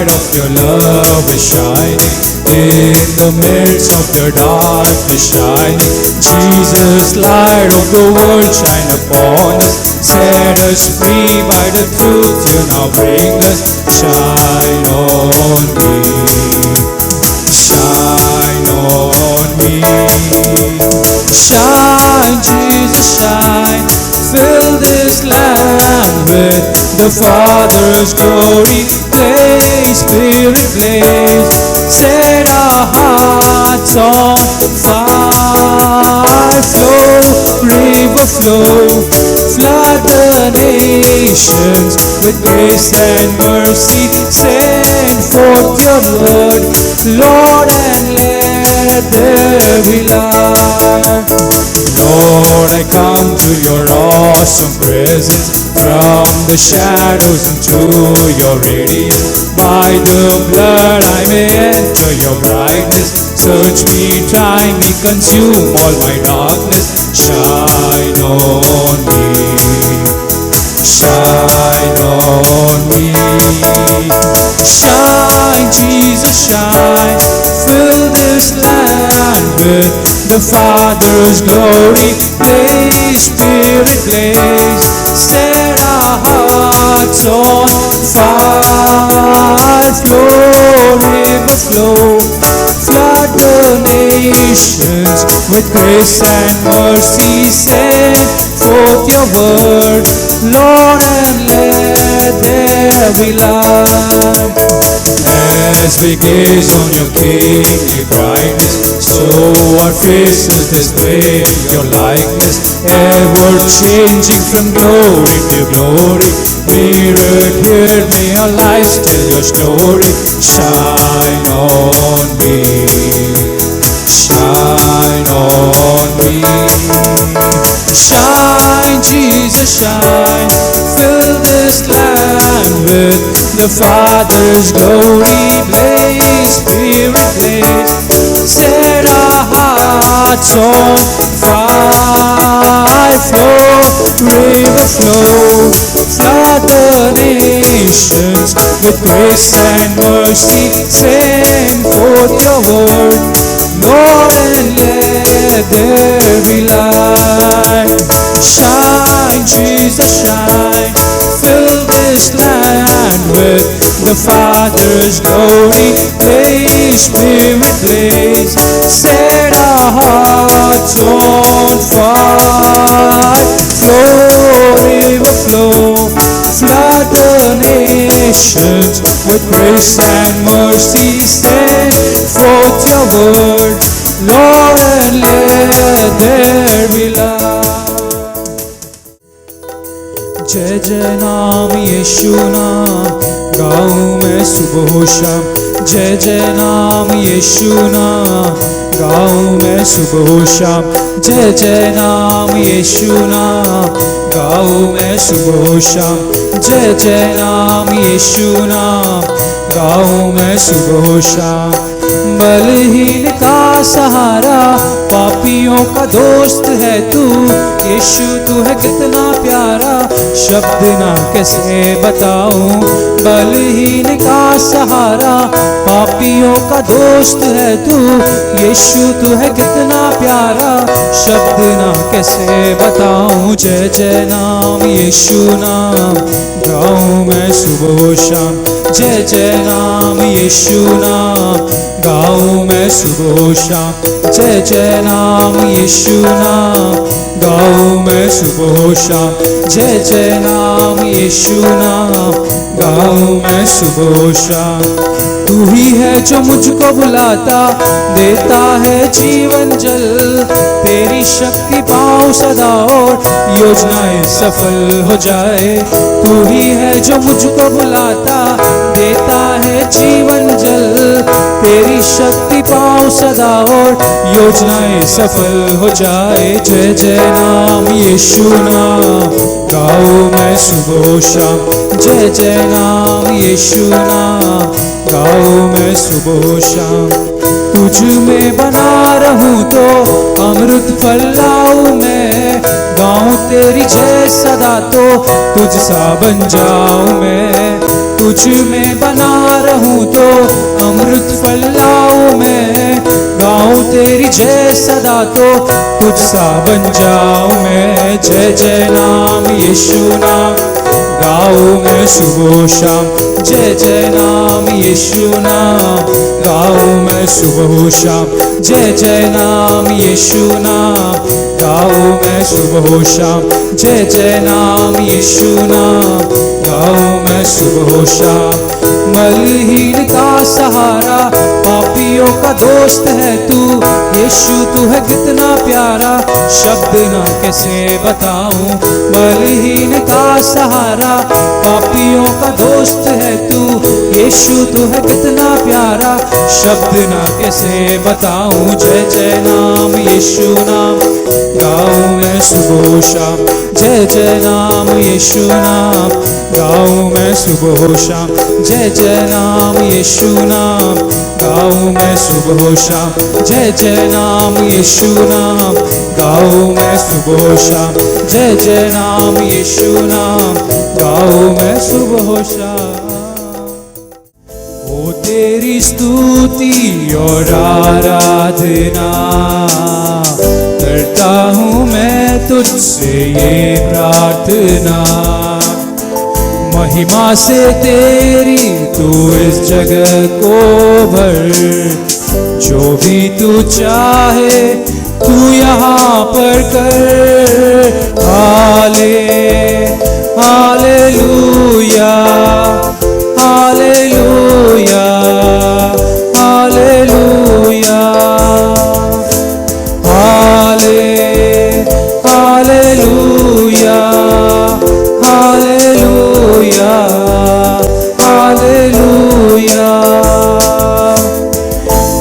light of your love is shining. In the midst of your darkness shining. Jesus, light of the world, shine upon us. Set us free by the truth you now bring us. Shine on me. Shine on me. Shine, Jesus, shine. Fill this land with the Father's glory. Blaze, Spirit, blaze. Set our hearts on fire. Flow, river flow. Flood the nations with grace and mercy. Send forth your word, Lord, and let there be light. Lord, I come to your awesome presence. From the shadows into your radiance. By the blood I may enter your brightness. Search me, try me, consume all my darkness. Shine on me. Shine on me. Shine, Jesus, shine. Fill this land with the Father's glory. Blaze, Spirit, blaze. Set our hearts on fire. Flow, river flow. Flood the nations with grace and mercy. Send forth your word, Lord, and let there be light. As we gaze on your kingly brightness, so our faces display your likeness. Ever changing from glory to glory. Mirror, hear me, our lives tell your story. Shine on me. Shine on me. Shine, Jesus, shine. Fill this land with the Father's glory. Blaze, Spirit, blaze. Set our hearts on fire. Flow, river flow. Flood the nations with grace and mercy. Send forth your word, Lord, and let there be light. Shine, Jesus, shine. Fill this land with the Father's glory. Blaze, Spirit, blaze. Set our hearts on fire. Flow, river flow. Flood the nations with grace and mercy. Send forth your word, Lord, and let there be light. जय जय नाम यीशु नाम गाऊं मैं सुबह शाम. जय जय नाम यीशु नाम गाऊं मैं सुबह शाम. जय जय नाम यीशु नाम गाऊं मैं सुबह शाम. जय जय नाम यीशु नाम गाऊं मैं सुबह शाम. बलहीन का सहारा, पापियों का दोस्त है तू. यीशु तू है कितना प्यारा, शब्द ना कैसे बताऊं. बलहीन का सहारा, पापियों का दोस्त है तू. यीशु तू है कितना प्यारा, शब्द ना कैसे बताऊं. जय जय नाम यीशु नाम गाऊं मैं सुबह शाम. जय जय नाम यीशु नाम गाऊं मैं सुबह शाम. जय जय नाम यीशु नाम गाऊं मैं सुबह शाम. जय जय नाम यीशु नाम गाऊं मैं सुबह शाम. तू ही है जो मुझको बुलाता, देता है जीवन जल. तेरी शक्ति पाऊं सदा और योजनाएं सफल हो जाए. तू ही है जो मुझको बुलाता, देता है जीवन जल. तेरी शक्ति पाऊं सदा और योजनाएं सफल हो जाए. जय जय नाम यीशु नाम गाऊं मैं सुबह शाम. जय जय नाम यीशु नाम गाऊं मैं सुबह शाम. तुझ में बना रहूं तो अमृत फल लाऊं मैं. गाऊं तेरी जय सदा तो तुझ सा बन जाऊं मैं. तुझ में बना रहूं तो अमृत फल लाऊं मैं, गाऊं तेरी जय सदा तो तुझ सा बन जाऊं मैं। जय जय नाम यीशु नाम गाऊं मैं सुबह शाम, जय जय नाम यीशु नाम गाऊं मैं सुबह शाम, जय जय नाम यीशु नाम गाऊं मैं सुबह शाम, जय जय नाम यीशु नाम गाऊं मैं सुबह शाम। मलहीन का सहारा पापियों का दोस्त है तू, यीशु तू है कितना प्यारा, शब्द ना कैसे बताऊं। मलहीन का सहारा पापियों का दोस्त है तू, यीशु तू है कितना प्यारा, शब्द ना कैसे बताऊं। जय जय नाम यीशु नाम गाऊं मैं सुबह शाम, जय जय नाम यीशु नाम गाऊं मैं सुबह शाम, जय जय नाम यीशु नाम गाऊं मैं सुबह शाम, जय जय नाम यीशु नाम गाऊं मैं सुबह शाम, जय जय नाम यीशु नाम गाऊं मैं सुबह शाम। ओ तेरी स्तुति और आराधना करता हूँ मैं तुझसे ये प्रार्थना, महिमा से तेरी तू इस जगह को भर, जो भी तू चाहे तू यहाँ पर कर। Hallelujah hallelujah hallelujah hallelujah hallelujah hallelujah.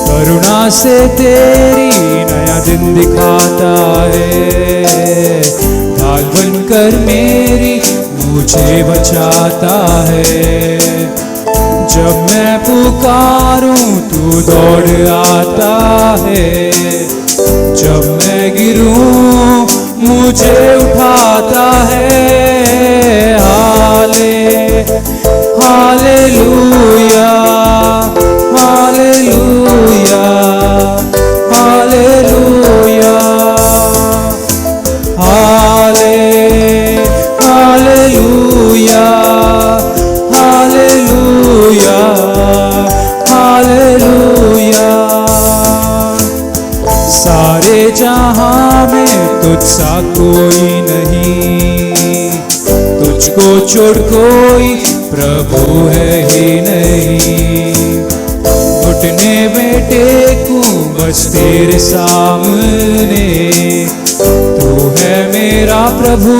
करुणा से तेरी नया दिन दिखाता है, ढाल बनकर मेरी मुझे बचाता है। जब मैं पुकारूं तू दौड़ आता है, जब मैं गिरूं मुझे उठाता है। Hallelujah hallelujah hallelujah hallelujah hallelujah hallelujah. सारे जहां में तुझसा कोई नहीं, तुझको छोड़ कोई प्रभु है ही नहीं। घुटने में टेकूं बस तेरे सामने, तू है मेरा प्रभु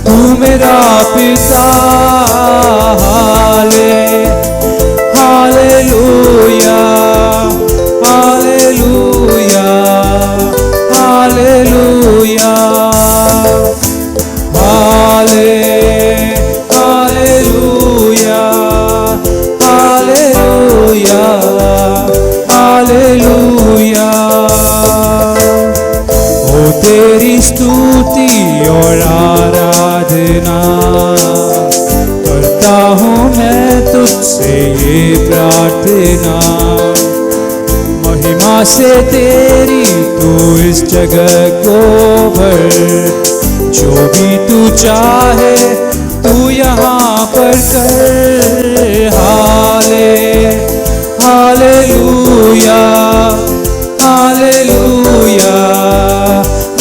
तू मेरा पिता। Hallelujah hallelujah hallelujah hallelujah hallelujah hallelujah. ओ तेरी स्तुति और आराधना करता हूँ मैं तुझसे ये प्रार्थना, महिमा से तेरी तू इस जगह को भर, जो भी तू चाहे तू यहाँ पर कर। Hallelujah hallelujah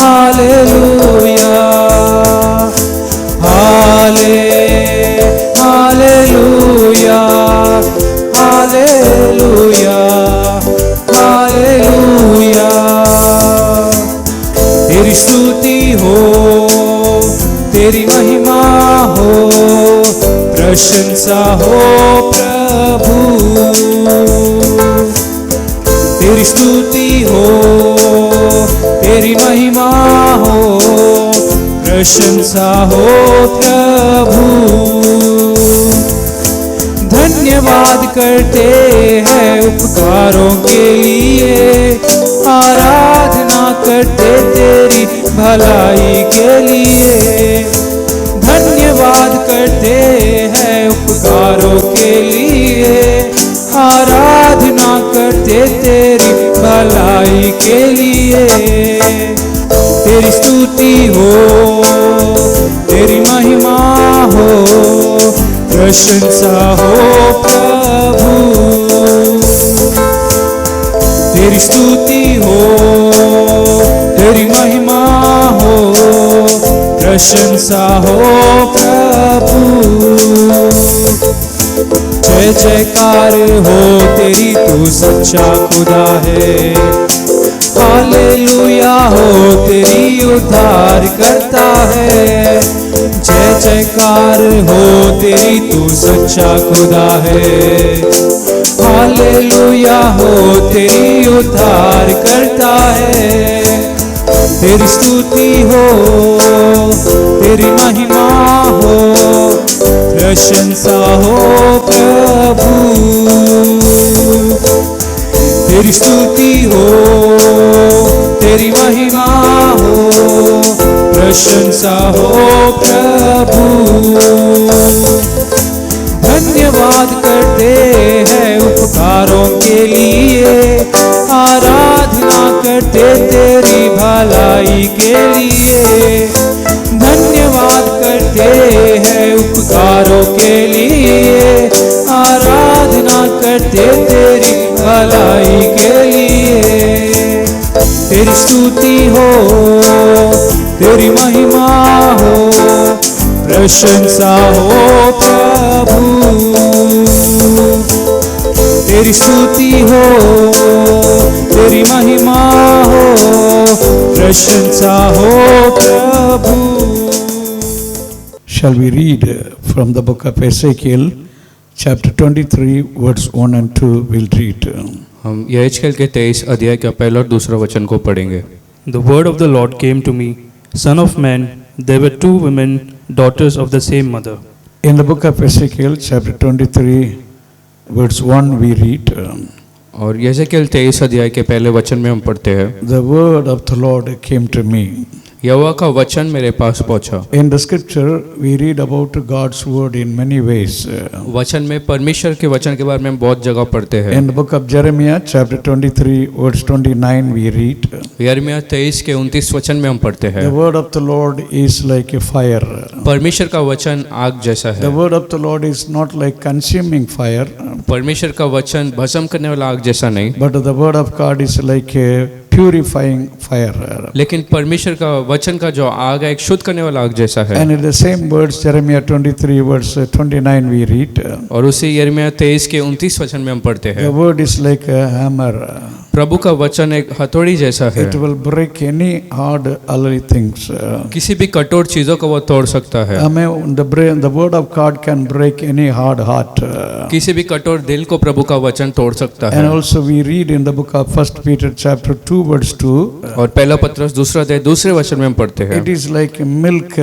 hallelujah hallelujah hallelujah hallelujah. तेरी स्तुति हो तेरी महिमा हो, प्रशंसा हो प्रभु। तेरी स्तुति हो तेरी महिमा हो, प्रशंसा हो प्रभु। धन्यवाद करते हैं उपकारों के लिए, आराधना करते तेरी भलाई के लिए। धन्यवाद करते हैं उपकारों के करते तेरी भलाई के लिए। तेरी स्तुति हो, तेरी महिमा हो, प्रशंसा हो प्रभु। तेरी स्तुति हो, तेरी महिमा हो, प्रशंसा हो प्रभु। जय जयकार हो तेरी, तू सच्चा खुदा है। हालेलुया हो तेरी, उद्धार करता है। जय जयकार हो तेरी, तू सच्चा खुदा है। हालेलुया हो तेरी, उद्धार करता है। तेरी स्तुति हो, तेरी महिमा हो, प्रशंसा हो प्रभु। तेरी स्तुति हो, तेरी महिमा हो, प्रशंसा हो प्रभु। धन्यवाद करते हैं उपकारों के लिए, आराधना करते तेरी भलाई के लिए। धन्यवाद करते हैं उपकारों के लिए, आराधना करते तेरी भलाई के लिए। तेरी स्तुति हो, तेरी महिमा हो, प्रशंसा हो प्रभु। तेरी स्तुति हो, तेरी महिमा हो, प्रशंसा हो प्रभु। Shall we read from the book of Ezekiel, chapter 23, verse 1 and 2, we'll read. हम यहेजकेल के 23 अध्याय का पहला और दूसरा वचन को पढ़ेंगे। The word of the Lord came to me, Son of man, there were two women, daughters of the same mother. In the book of Ezekiel, chapter 23, verse 1, we read. और यहेजकेल 23 अध्याय के पहले वचन में हम पढ़ते हैं, The word of the Lord came to me. यहोवा का वचन मेरे पास पहुंचा। In the scripture, we read about God's word in many ways. वचन में परमेश्वर के वचन के बारे में हम बहुत जगह पढ़ते हैं। In the book of Jeremiah, chapter 23, verse 29, we read. यिर्मयाह 23 के 29 वचन में हम पढ़ते हैं, The word of the Lord is like a fire. परमेश्वर का वचन आग जैसा The है। word of the Lord is not like consuming fire, परमेश्वर का वचन भस्म करने वाला आग जैसा नहीं, but the word of God is like a purifying fire. लेकिन परमेश्वर का वचन का जो आग है एक शुद्ध करने वाला आग जैसा है। And in the same words, Jeremiah 23, verse 29, we read. और उसी यिर्मयाह 23 के 29 वचन में हम पढ़ते The हैं, word is like a hammer. प्रभु का वचन एक हथौड़ी जैसा है, It will break any hard, ugly things. किसी भी कठोर चीजों को वो तोड़ सकता है। Amen. The word of God can break any hard heart. किसी भी कठोर दिल को प्रभु का वचन तोड़ सकता And है। also we read in the book of 1 Peter chapter 2, verse 2. और पहला पत्रस दूसरा अध्याय दूसरे वचन में हम पढ़ते हैं, It is like milk,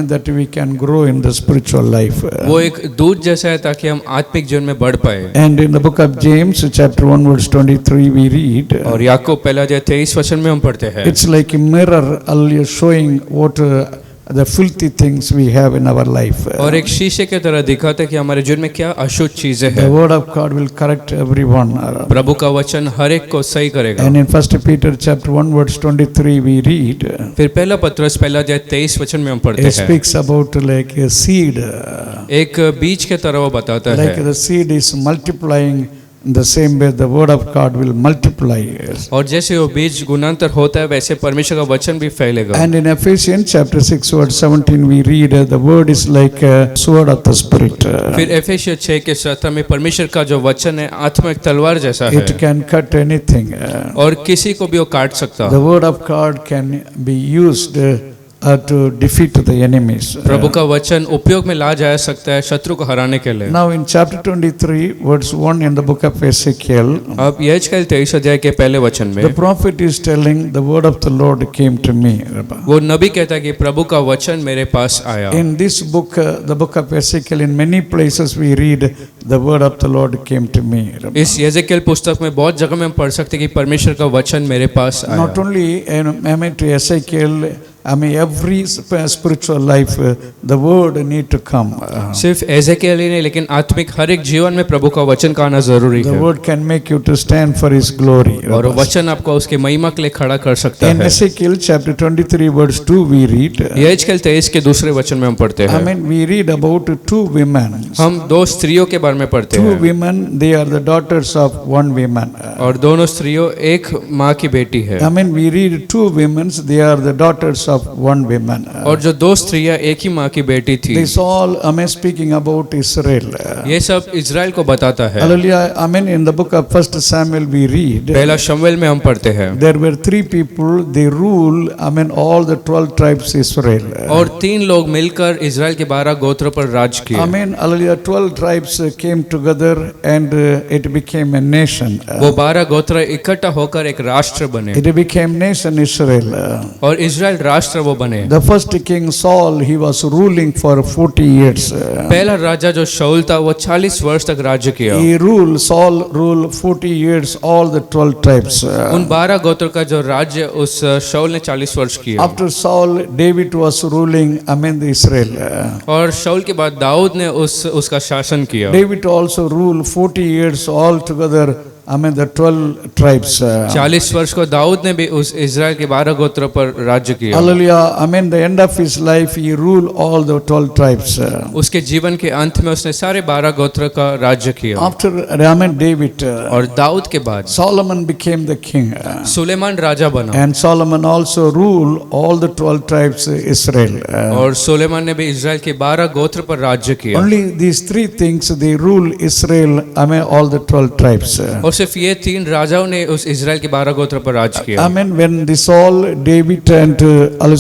that we can grow in the spiritual life. वो एक दूध जैसा है ताकि हम आत्मिक जीवन में बढ़ पाए। And in the book of James chapter 1, verse 23, we read. और याकूब पहला अध्याय 23 वचन में हम पढ़ते हैं, It's like a mirror showing what the filthy things we have in our life. और एक शीशे की तरह दिखाता है कि हमारे जीवन में क्या अशुद्ध चीजें The हैं। word of God will correct everyone. प्रभु का वचन हर एक को सही करेगा। And in 1 Peter chapter 1, verse 23, we read. फिर पहला पत्रस पहला अध्याय 23 वचन में हम पढ़ते It हैं, speaks about like a seed. एक बीज के तरह वो बताता Like है, the seed is multiplying. In the same way, the word of God will multiply. और जैसे वो बीज गुणांतर होता है वैसे परमेश्वर का वचन भी फैलेगा। And in Ephesians chapter 6, verse 17, we read the word is like a sword of the spirit. फिर एफेसियर 6 के 17 में परमेश्वर का जो वचन है आत्मा एक तलवार जैसा It है can cut anything. और किसी को भी वो काट सकता The है। word of God can be used to defeat the enemies. प्रभु का वचन उपयोग में ला जा सकता है शत्रु को हराने के लिए। Now in chapter 23, verse 1 in the book of Ezekiel, अब यहेजकेल 23 अध्याय के पहले वचन the में prophet is telling the word of the Lord came to me. वो नबी कहता है कि प्रभु का वचन मेरे पास आया। In this book, the book of Ezekiel, in many places we read the word of the Lord came to me. इस यहेजकेल पुस्तक में बहुत जगह में हम पढ़ सकते हैं कि परमेश्वर का वचन मेरे पास आया। Not only to Ezekiel, I mean, every spiritual life, the word need to come. सिर्फ एजेकियल ही नहीं लेकिन आत्मिक हर एक जीवन में प्रभु का वचन का आना जरूरी The है word can make you to stand for His glory. और वो वचन आपको उसके महिमा के लिए खड़ा कर सकता In है। Ezekiel chapter 23 verse 2 we read, यहेजकेल 23 के दूसरे वचन में हम पढ़ते I हैं, mean, we read about two women. हम दो स्त्रियों के बारे में पढ़ते Two हैं women, they are the daughters of one woman. और दोनों स्त्रियों एक माँ की बेटी है I mean, we read two women, they are the daughters of one woman. और जो दो स्त्रियां एक ही माँ की बेटी थी। This all, I mean, speaking about Israel. ये सब इजराइल को बताता है। Hallelujah. I mean, in the book of 1 Samuel we read, पहला शमूएल में हम पढ़ते हैं there were three people, they rule, I mean, all the 12 tribes Israel. और तीन लोग मिलकर इजराइल के 12 गोत्रों पर राज I किए। mean, hallelujah, 12 tribes came together and it became a nation. वो 12 गोत्र इकट्ठा होकर एक राष्ट्र बने It became nation Israel. और इजराइल राष्ट्र वो बने। The first king Saul, he was ruling for 40 years. पहला राजा जो शाऊल था वो 40 वर्ष तक राज्य किया। He ruled, Saul ruled 40 years all the 12 tribes. उन 12 गोत्रों का जो राज्य उस शाऊल ने 40 वर्ष किया। After Saul, David was ruling, I mean, the Israel. और शाऊल के बाद दाऊद ने उसका शासन किया। David also ruled 40 years all together, I mean, the 12 tribes. 40 वर्ष को दाऊद ने भी उस इजराइल के 12 गोत्रों पर राज्य किया। Hallelujah. I mean, the end of his life, he ruled all the 12 tribes. उसके जीवन के अंत में उसने सारे 12 गोत्र का राज्य किया। After, I mean, David, और दाऊद के बाद Solomon became the king. Suleman राजा बना And Solomon also ruled all the 12 tribes Israel. और सुलेमान ने भी इजराइल के 12 गोत्र पर राज्य किया। Only these three things, they rule Israel, I mean, all the 12 tribes. और सिर्फ ये तीन राजाओं ने उस इजराइल के 12 गोत्र पर राज किया। I mean, when the Saul, David and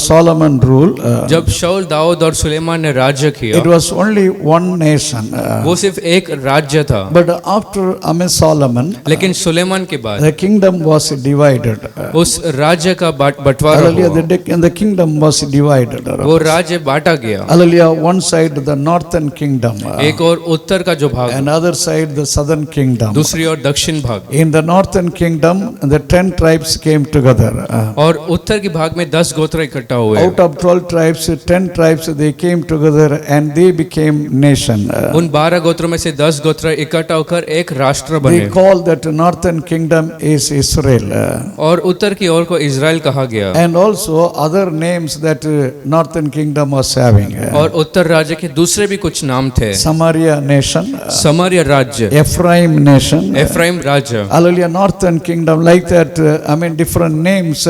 Solomon rule, जब शाऊल, दाऊद और सुलेमान ने राज्य किया it was only one nation. वो सिर्फ एक राज्य था। But after, I mean, Solomon, लेकिन सुलेमान के बाद the kingdom was divided. उस राज्य का बंटवारा Hallelujah, हुआ। the kingdom was divided. वो राज्य बांटा गया। Hallelujah, one side the northern kingdom, एक और उत्तर का जो भाग, and other side the southern kingdom. दूसरी और दक्षिण भाग। In the northern kingdom, the 10 tribes came together. और उत्तर के भाग में 10 गोत्र इकट्ठा हुए। Out of 12 tribes, 10 tribes, they came together and they became nation. उन 12 गोत्रों में से 10 गोत्र इकट्ठा होकर एक राष्ट्र They बने call that northern kingdom is Israel. और उत्तर की ओर को इजराइल कहा गया। And also other names that northern kingdom was having. और उत्तर राज्य के दूसरे भी कुछ नाम थे। Samaria nation, समारिया राज्य, Ephraim nation. एफ्राइम राज्य, Hallelujah, northern kingdom, like that, I mean, different names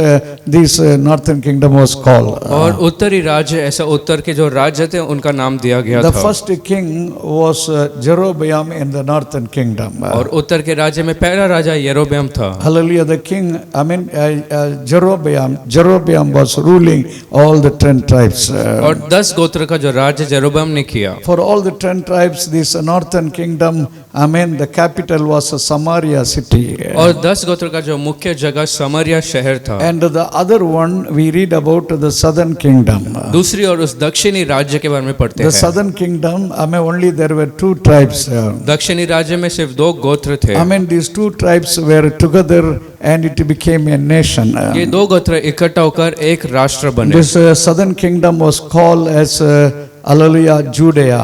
this northern kingdom was called. और उत्तरी राज्य, ऐसा उत्तर के जो राज्य थे उनका नाम दिया गया The था। first king was Jeroboam in the northern kingdom. और उत्तर के राज्य में पहला राजा यरोबेम था। Hallelujah, the king, I mean, Jeroboam was ruling all the 10 tribes. और 10 गोत्र का जो राज्य जेरोबेम ने किया। For all the 10 tribes, this northern kingdom, I mean, the capital was Samaria city. और 10 गोत्र का जो मुख्य जगह समारिया शहर था। And the other one, we read about the southern kingdom. दूसरी और उस दक्षिणी राज्य के बारे में पढ़ते The हैं। southern kingdom, I mean, only there were 2 tribes. दक्षिणी राज्य में सिर्फ 2 गोत्र थे। I mean, these 2 tribes were together and it became a nation. ये 2 गोत्र इकट्ठा होकर एक राष्ट्र बने। This southern kingdom was called as Hallelujah, Judea.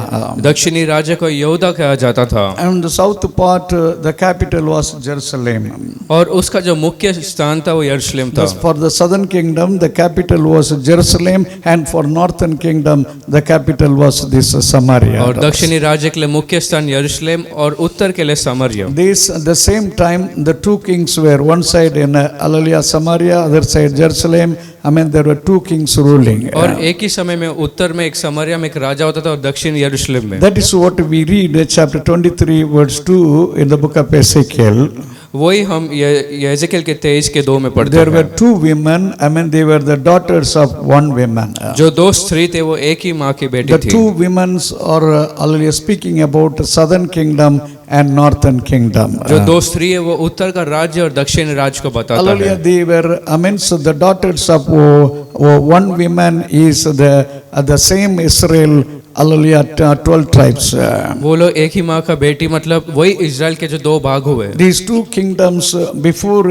दक्षिणी राज्य को यहूदा कहा जाता था। And the south part, the capital was Jerusalem. और उसका जो मुख्य स्थान था वो यरूशलेम था। For the southern kingdom, the capital was Jerusalem, and for northern kingdom, the capital was this Samaria. और दक्षिणी राज्य के लिए मुख्य स्थान यरूशलेम और उत्तर के लिए सामरिया। This, at the same time, the 2 kings were one side in Hallelujah, Samaria, other side Jerusalem. I mean, there were 2 kings ruling. और एक ही समय में उत्तर में एक सामरिया में एक राजा होता था और दक्षिण यरूशलेम में। That is what we read chapter 23 verse 2 in the book of Ezekiel. वही हम यहेजकेल के 23 के 2 में पढ़ते There were हैं। 2 women, I mean, they were the daughters of one woman. जो 2 स्त्री थे वो एक ही माँ की बेटी The थी। 2 women are Hallelujah, speaking about southern kingdom and northern kingdom. जो 2 स्त्री है वो उत्तर का राज्य और दक्षिण राज्य को बताता Hallelujah, है। they were, I mean, so the daughters of one woman is the same Israel hallelujah, 12 tribes. वो लोग एक ही माँ का बेटी, मतलब वही इजराइल के जो दो भाग हुए। These two kingdoms before,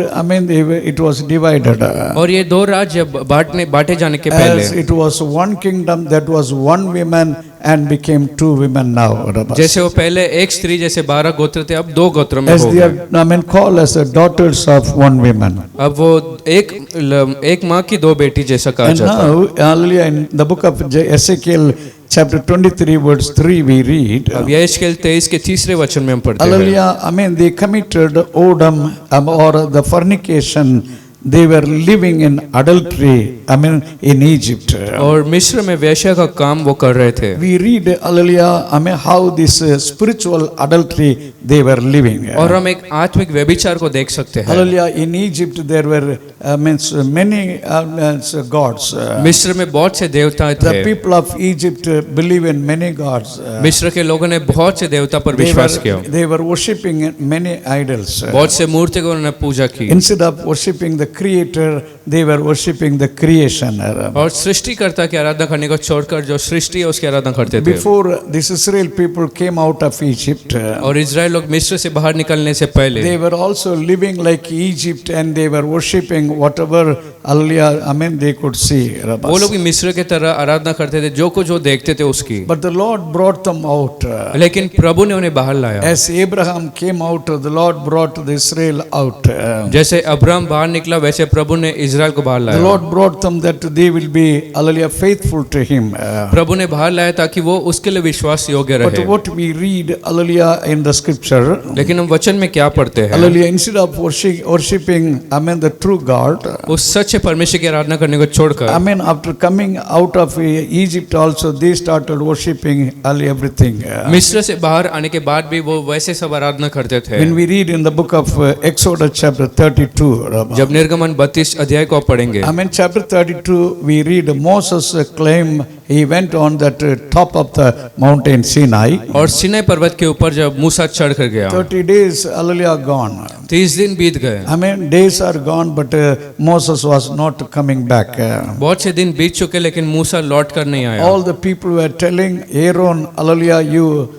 it was divided. और ये दो राज्य बांटे जाने के पहले As it was one kingdom that was one woman and became two women now. जैसे वो पहले एक स्त्री जैसे 12 गोत्र थे, अब 2 गोत्रों में As हो they गए। are called as the daughters of one woman. अब वो एक माँ की 2 बेटी जैसा कहा And जाता है। now, hallelujah, in the book of Ezekiel chapter 23 verse 3 we read, अब यहेजकेल 23 के 3रे वचन में हम पढ़ते हैं। hallelujah, they committed odom or the fornication. They were living in adultery, in Egypt. और मिस्र में वेश्या का काम वो कर रहे थे। We read, hallelujah, how this spiritual adultery they were living. और हम एक आत्मिक व्यभिचार को देख सकते हैं। Hallelujah, in Egypt there were many gods. मिस्र में बहुत से देवता The थे। people of Egypt believe in many gods. मिस्र के लोगों ने बहुत से देवता पर विश्वास किया। They were worshipping many idols. बहुत से मूर्ति को उन्होंने पूजा की। Instead of worshipping the creator, they were worshipping the creation. और सृष्टिकर्ता की आराधना करने को छोड़कर जो सृष्टि है उसकी आराधना करते थे। Before this Israel people came out of Egypt, और इजराइल लोग मिस्र से बाहर निकलने से पहले they were also living like Egypt and they were worshipping whatever, hallelujah, they could see. वो लोग भी मिस्र के तरह आराधना करते थे, जो कुछ जो देखते थे उसकी। But the Lord brought them out. लेकिन प्रभु ने उन्हें बाहर लाया। As Abraham came out, the Lord brought the Israel out. जैसे अब्राहम बाहर निकला वैसे प्रभु ने इजराइल को बाहर The लाया। Lord brought them that they will be, hallelujah, faithful to him. प्रभु ने बाहर लाया ताकि वो उसके लिए विश्वास योग्य But रहे। what we read, hallelujah, in the scripture, लेकिन हम वचन में क्या पढ़ते हैं? hallelujah, instead of worshipping, the true God, उस सच्चे परमेश्वर की आराधना करने को छोड़कर after coming out of Egypt also, they started worshipping everything. मिस्र से बाहर आने के बाद भी वो वैसे सब आराधना करते थे। When we read in the book of Exodus chapter 32, जब निर्गमन 32 अध्याय को आप पढ़ेंगे, chapter 32, we read Moses claim he went on that top of the mountain Sinai. और सीनै पर्वत के ऊपर जब मूसा चढ़ कर गया, 30 days, hallelujah, gone. 30 दिन बीत गए। Days are gone, but Moses was not coming back. बहुत से दिन बीत चुके लेकिन मूसा लौट कर नहीं आया। All the people were telling Aaron, hallelujah, you,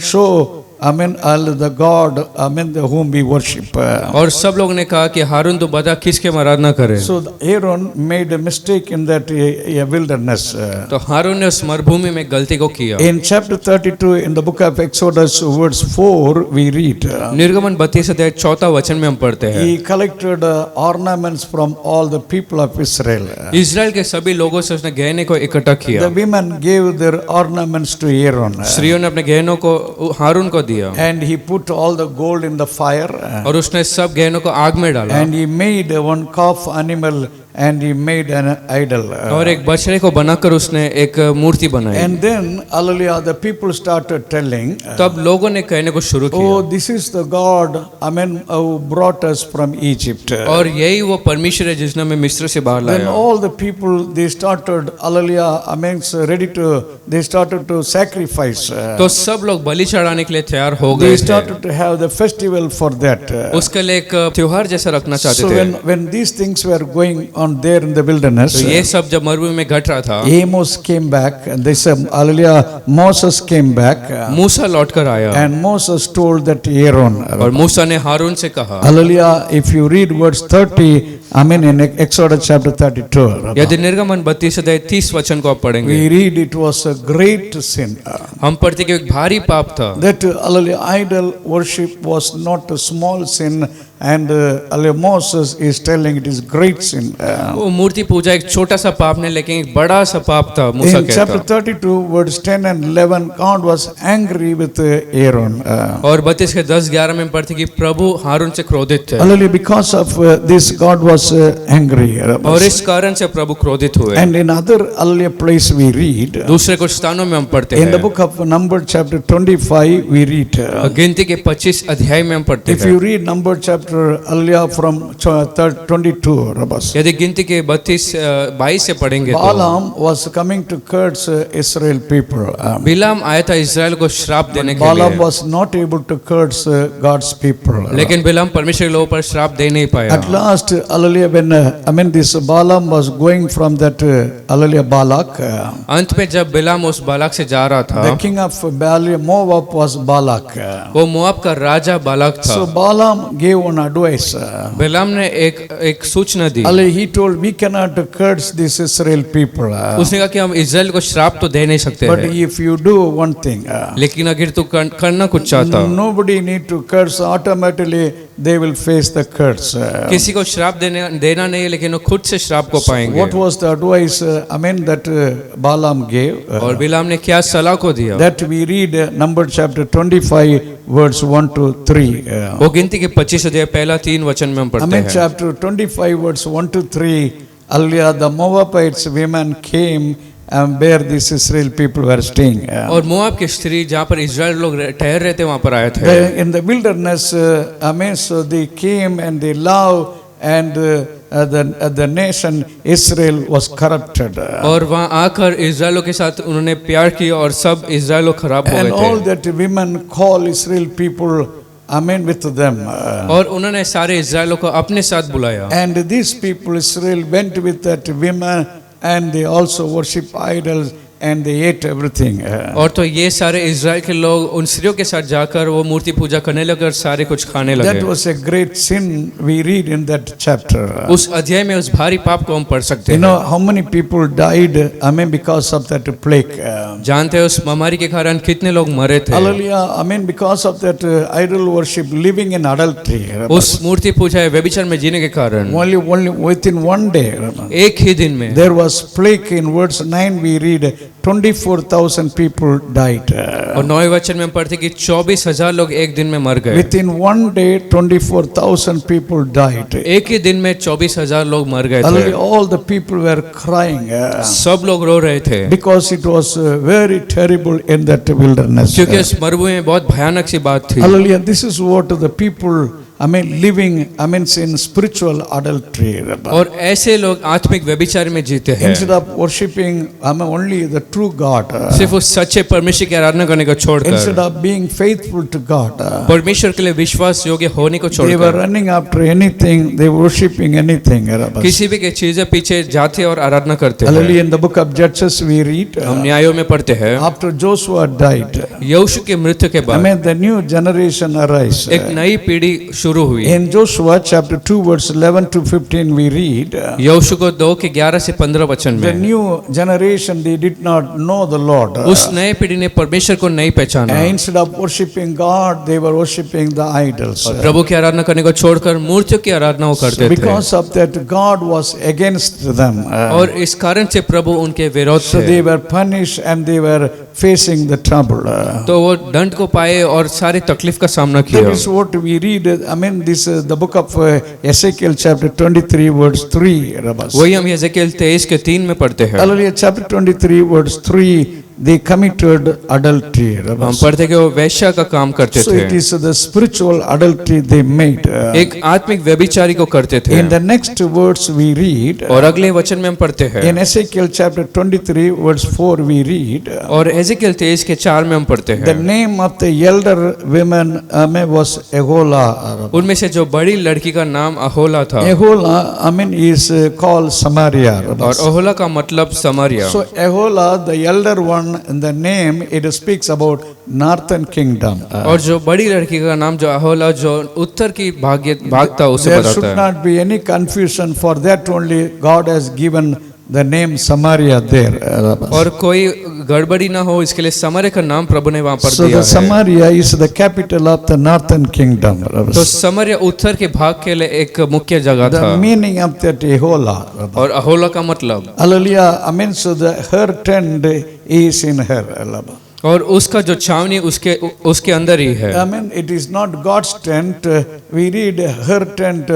show, the God, the whom we worship. और सब लोग ने कहा कि हारून तो बता किसके आराधना करे। So Aaron made a mistake in that wilderness. तो हारून ने उस मरुभूमि में गलती को किया। In chapter 32, in the book of Exodus, verse 4, we read, निर्गमन 32 अध्याय 4 वचन में हम पढ़ते हैं, he collected ornaments from all the people of Israel. Israel के सभी लोगों से उसने गहने को इकट्ठा The किया। women gave their ornaments to Aaron. स्त्रियों ने अपने गहनों को हारून को दिया And he put all the gold in the fire. और उसने सब गहनों को आग में डाला And he made one calf animal and he made an idol. और एक बछड़े को बनाकर उसने एक मूर्ति बनाई। And then, hallelujah, the people started telling, तब लोगों ने कहने को शुरू किया, oh, this is the God, who brought us from Egypt. और यही वो परमेश्वर है जिसने हमें मिस्र से बाहर Then लाया। all the people, they started, hallelujah, they started to sacrifice. तो सब लोग बलि चढ़ाने के लिए तैयार हो They गए थे। started to have the festival for that. उसके लिए एक त्योहार जैसा रखना चाहते So थे। when these things were going on there in the wilderness, तो ये सब जब मरुभूमि में घट रहा था, Amos came back, and they said, hallelujah, Moses came back, मूसा लौट कर आया and Moses told that Aaron, और मूसा ने हारून से कहा, hallelujah, if you read verse 30, in Exodus chapter 32, यदि निर्गमन 32 अध्याय 30 वचन को आप पढ़ेंगे, we read it was a great sin. हम पढ़ते कि एक भारी पाप था। That hallelujah, idol worship was not a small sin, and Moses is telling it is great sin. वो मूर्ति पूजा एक छोटा सा पाप नहीं लेकिन एक बड़ा सा पाप था। मूसा In chapter कहता 32, verse 10 and 11, God was angry with Aaron. और 32 के 10-11 में पढ़ते कि प्रभु हारून से क्रोधित थे Hallelujah, because of this, God was angry. और इस कारण से प्रभु क्रोधित हुए। And in other hallelujah place we read, दूसरे कुछ स्थानों में हम पढ़ते in the हैं, book of Numbers chapter 25, we read, गिनती के 25 अध्याय में हम पढ़ते if हैं। you read Numbers chapter hallelujah from 22, Rabbas, यदि गिनती के 22 से पढ़ेंगे तो Balaam was coming to curse Israel people. बिलाम आया था इजराइल को श्राप देने के Balaam लिए, was not able to curse God's people. लेकिन बिलाम परमेश्वर के लोगों पर श्राप दे नहीं पाया। At last, hallelujah, hallelujah, when this Balaam was going from that, hallelujah, Balak, अंत में जब बिलाम उस बालाक से जा रहा था, the king of Moab was Balak. वो मोआब का राजा बालाक था। So Balaam gave one advice. बिलाम ने एक सूचना दी। Hallelujah, he told, we cannot curse this Israel people. उसने कहा कि हम इस्राएल को श्राप तो दे नहीं सकते But हैं, if you do one thing, लेकिन अगर तू करना कुछ चाहता, nobody need to curse, automatically they will face the curse. किसी को श्राप देना नहीं है, लेकिन वो खुद से श्राप को पाएंगे। What was the advice, that Balaam gave? और बिलाम ने क्या सलाह को दिया? That we read Number chapter 25 verse 1 to 3. वो गिनती के 25 अध्याय पहला 3 वचन में हम पढ़ते हैं। Chapter 25 verse 1 to 3. Hallelujah, the Moabites women came and where this Israel people were staying. और मोआब की स्त्री जहाँ पर इस्राएल लोग ठहर रहे थे वहाँ पर आए थे। In the wilderness, so they came and they loved, and the nation Israel was corrupted. और वहाँ आकर इस्राएलों के साथ उन्होंने प्यार किया और सब इस्राएल लोग खराब हो And all गए थे। that women call Israel people, with them. और उन्होंने सारे इस्राएलों को अपने साथ बुलाया। And these people, Israel, went with that women, and they also worship idols, and they ate everything. और तो ये सारे इस्राएल के लोग उन स्त्रियों के साथ जाकर वो मूर्ति पूजा करने लगे और सारे कुछ खाने That लगे। was a great sin we read in that chapter. उस अध्याय में उस भारी पाप को हम पढ़ सकते You हैं। know how many people died, because of that plague. जानते हैं उस महामारी के कारण कितने लोग मरे थे? Hallelujah, because of that idol worship, living in adultery. उस मूर्ति पूजा व्यभिचार में जीने के कारण Only within one day, एक ही दिन में there was plague. In verse 9 we read 24,000 people died. और 9वें वचन में हम पढ़ते कि 24,000 लोग एक दिन में मर गए। Within one day 24,000 people died. एक ही दिन में 24,000 लोग मर गए थे। Hallelujah, all the people were crying, सब लोग रो रहे थे because it was very terrible in that wilderness. क्योंकि उस मरुभूमि में बहुत भयानक सी बात थी। Hallelujah, this is what the people living in spiritual adultery. और ऐसे लोग आत्मिक व्यभिचार में जीते हैं। Instead of worshiping only the true God, सिर्फ उस सच्चे परमेश्वर की आराधना करने को instead छोड़कर, of being faithful to God, परमेश्वर के लिए विश्वास योग्य होने को they were छोड़कर running after anything, they were worshiping anything. किसी भी चीजें पीछे जाते और आराधना करते हैं। Hallelujah, in the book of Judges we read, हम न्यायों में पढ़ते हैं, after Joshua died, यहोशू की मृत्यु के बाद the new generation arise. एक नई पीढ़ी शुरू हुई। In Joshua chapter 2 verse 11 to 15 we read, यहोशू को 2 के 11 से 15 वचन the में new generation, they did not know the Lord. उस नए पीढ़ी ने परमेश्वर को नहीं पहचाना And instead of worshiping God, they were worshiping the idols. और प्रभु की आराधना करने को छोड़कर मूर्तियों की आराधना वो करते थे। Because of that, God was against them. और इस कारण से प्रभु उनके विरोध So थे। they were punished and they were facing the trouble. तो वो दंड को पाए और सारे तकलीफ का सामना That किया। is what we read. This is the book of Ezekiel chapter 23 verse 3. वही हम यहेजकेल 23 के 3 में पढ़ते हैं। Hallelujah, chapter 23 verse 3. They committed adultery. हम पढ़ते कि वो वैश्या का काम करते So थे। it is the spiritual adultery they made. एक आत्मिक व्यभिचारी को करते थे। In the next verse we read, और अगले वचन में हम पढ़ते हैं, in Ezekiel chapter 23 verse 4 we read, और यहेजकेल 23 के 4 में हम पढ़ते the हैं, name of the elder women was Aholah. उनमें से जो बड़ी लड़की का नाम अहोला था, Aholah is called Samaria. और अहोला का मतलब Samaria. So Aholah, the elder one, in the name it speaks about northern kingdom. और जो बड़ी लड़की का नाम जो अहोला जो उत्तर की भाग था उसे There बताता should है। not be any confusion, for that only God has given the name Samaria there. और कोई गड़बड़ी ना हो इसके लिए समारिया का नाम प्रभु ने वहाँ पर So दिया the है। Samaria is the capital of the northern kingdom. तो समारिया उत्तर के भाग के लिए एक मुख्य जगह The था, meaning of that Aholah. और अहोला का मतलब, Hallelujah. So her tent is in her. और उसका जो छावनी उसके अंदर ही है। It is not God's tent. We read her tent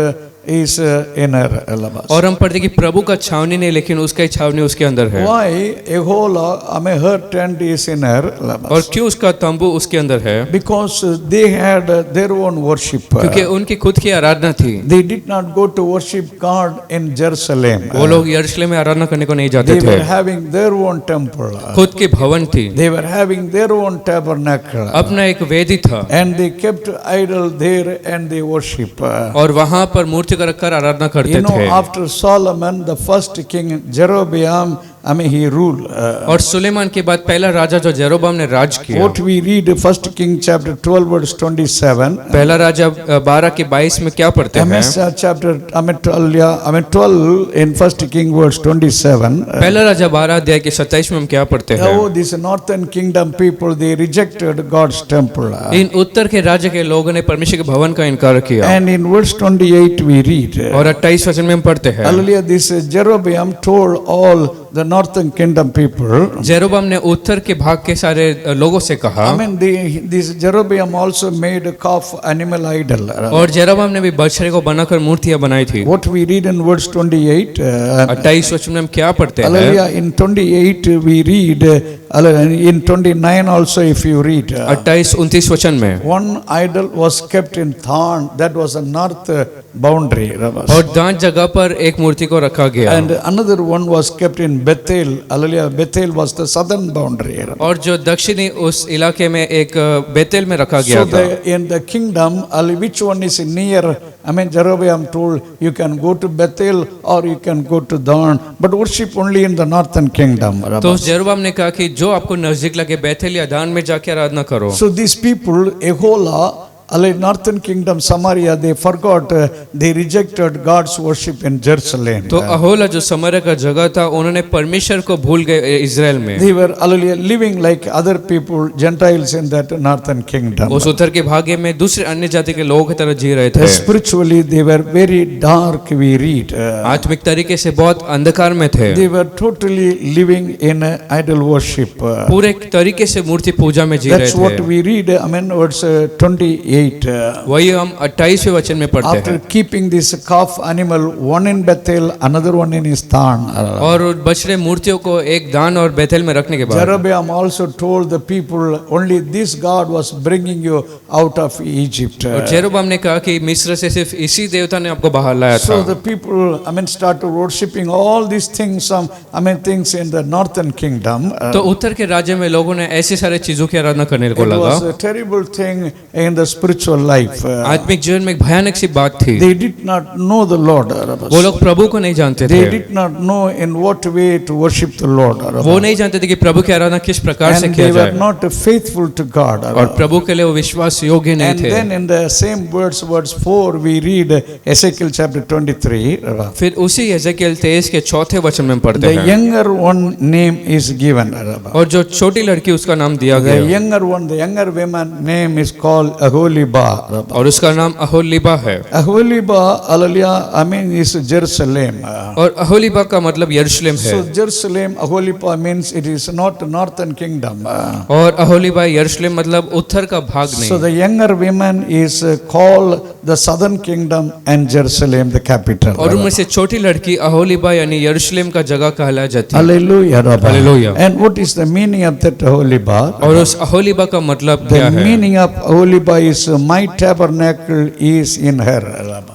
is in her. और हम पढ़ते कि प्रभु का छावनी नहीं लेकिन उसका ही छावनी उसके अंदर है। Why Aholah, her tent is in her? और क्यों उसका तंबू उसके अंदर है? Because they had their own worship. क्योंकि उनकी खुद की आराधना थी। They did not go to worship God in Jerusalem. वो लोग यरूशलेम में आराधना करने को नहीं जाते They थे। were having their own temple. खुद की भवन थी, They were having their own tabernacle. अपना एक वेदी था, And they kept idol there and they worship. और वहाँ पर मूर्ति मूर्ति को रखकर आराधना करते You know, थे। after Solomon, the first king Jeroboam, he ruled. और सुलेमान के बाद पहला राजा जो जेरोबाम ने राज किया, What we read, 1 King chapter 12, verse 27. पहला राजा 12 के 22 में क्या पढ़ते हैं? Chapter 12 in 1 King verse 27. पहला राजा 12 अध्याय के 27 में हम क्या पढ़ते हैं? Oh, this northern kingdom people, they rejected God's temple. इन उत्तर के राज्य के लोगों ने परमेश्वर के भवन का इनकार किया। And in verse 28 we read. और 28 वचन में हम पढ़ते हैं, Hallelujah, this Jeroboam told all the northern kingdom people. जेरोबाम ने उत्तर के भाग के सारे लोगों से कहा, This Jeroboam also made a calf animal idol. और जेरोबाम ने भी बछड़े को बनाकर मूर्तियां बनाई थी। What we read in verse 28. 28 वचन में हम क्या पढ़ते हैं? Hallelujah, in 28 we read, in 29 also if you read. 28-29 वचन में, One idol was kept in Than, that was a north boundary. और दांत जगह पर एक मूर्ति को रखा गया, And another one was kept in Bethel. Hallelujah, Bethel was the southern boundary. और जो दक्षिणी उस इलाके में एक बेतेल में रखा So गया था। in the kingdom, which one is near? Jeroboam told, you can go to Bethel or you can go to Dan, but worship only in the northern kingdom. तो जेरोबाम ने कहा कि जो आपको नजदीक लगे बेतेल या दान में जाके आराधना करो। So these people, Ahola, northern kingdom, Samaria, they forgot, they rejected God's worship in Jerusalem. तो अहोला जो समरिया का जगह था, उन्होंने परमेश्वर को भूल गए इजराइल में। They were living like other people, Gentiles in that northern kingdom. उस उत्तर के भागे में दूसरे अन्य जाति के लोगों की तरह जी रहे थे। Spiritually, they were very dark, we read. आत्मिक तरीके से बहुत अंधकार में थे। They were totally living in idol worship. पूरे तरीके से मूर्ति पूजा में जी रहे That's what थे। we read, verse 28. वही हम 28वें वचन में पढ़ते After हैं। keeping this calf animal, one in Bethel, another one in his Than. और बछड़े मूर्तियों को एक दान और बेथेल में रखने के बाद Jeroboam also told the people, only this God was bringing you out of Egypt. और जेरोबाम ने कहा कि मिस्र से सिर्फ इसी देवता ने आपको बाहर लाया So था। the people, started worshipping all these things, things in the northern kingdom. तो उत्तर के राज्य में लोगों ने ऐसे सारे चीजों की आराधना करने को It was लगा। a terrible thing in the spiritual life. आत्मिक जीवन में एक भयानक सी बात थी। They did not know the Lord. वो लोग प्रभु को नहीं जानते They थे। did not know in what way to worship the Lord. वो नहीं जानते थे कि प्रभु की आराधना किस प्रकार से And किया they were जाए, not faithful to God. और प्रभु के लिए वो विश्वास योग्य नहीं And थे। then in the same verse 4, we read Ezekiel chapter 23. फिर उसी एजेकिएल 23 के 4थे वचन में हम पढ़ते The हैं, younger one name is given. और जो छोटी लड़की उसका नाम दिया The गया, younger one, the younger woman name is called Aholiba. और उसका नाम अहोलीबा है। Aholiba, hallelujah, is Jerusalem. और अहोलीबा का मतलब यरूशलेम है, So Jerusalem, Aholiba means it is not the northern kingdom. और अहोलीबा यरूशलेम मतलब उत्तर का भाग So नहीं। the younger woman is called the southern kingdom and Jerusalem the capital. और उनमें से छोटी लड़की अहोलीबा यानी यरूशलेम का जगह कहला जाती है। Hallelujah. Rabbi. Hallelujah. And what is the meaning of that Aholiba? और उस अहोलीबा का मतलब क्या The है? meaning of Aholiba is my tabernacle is in her.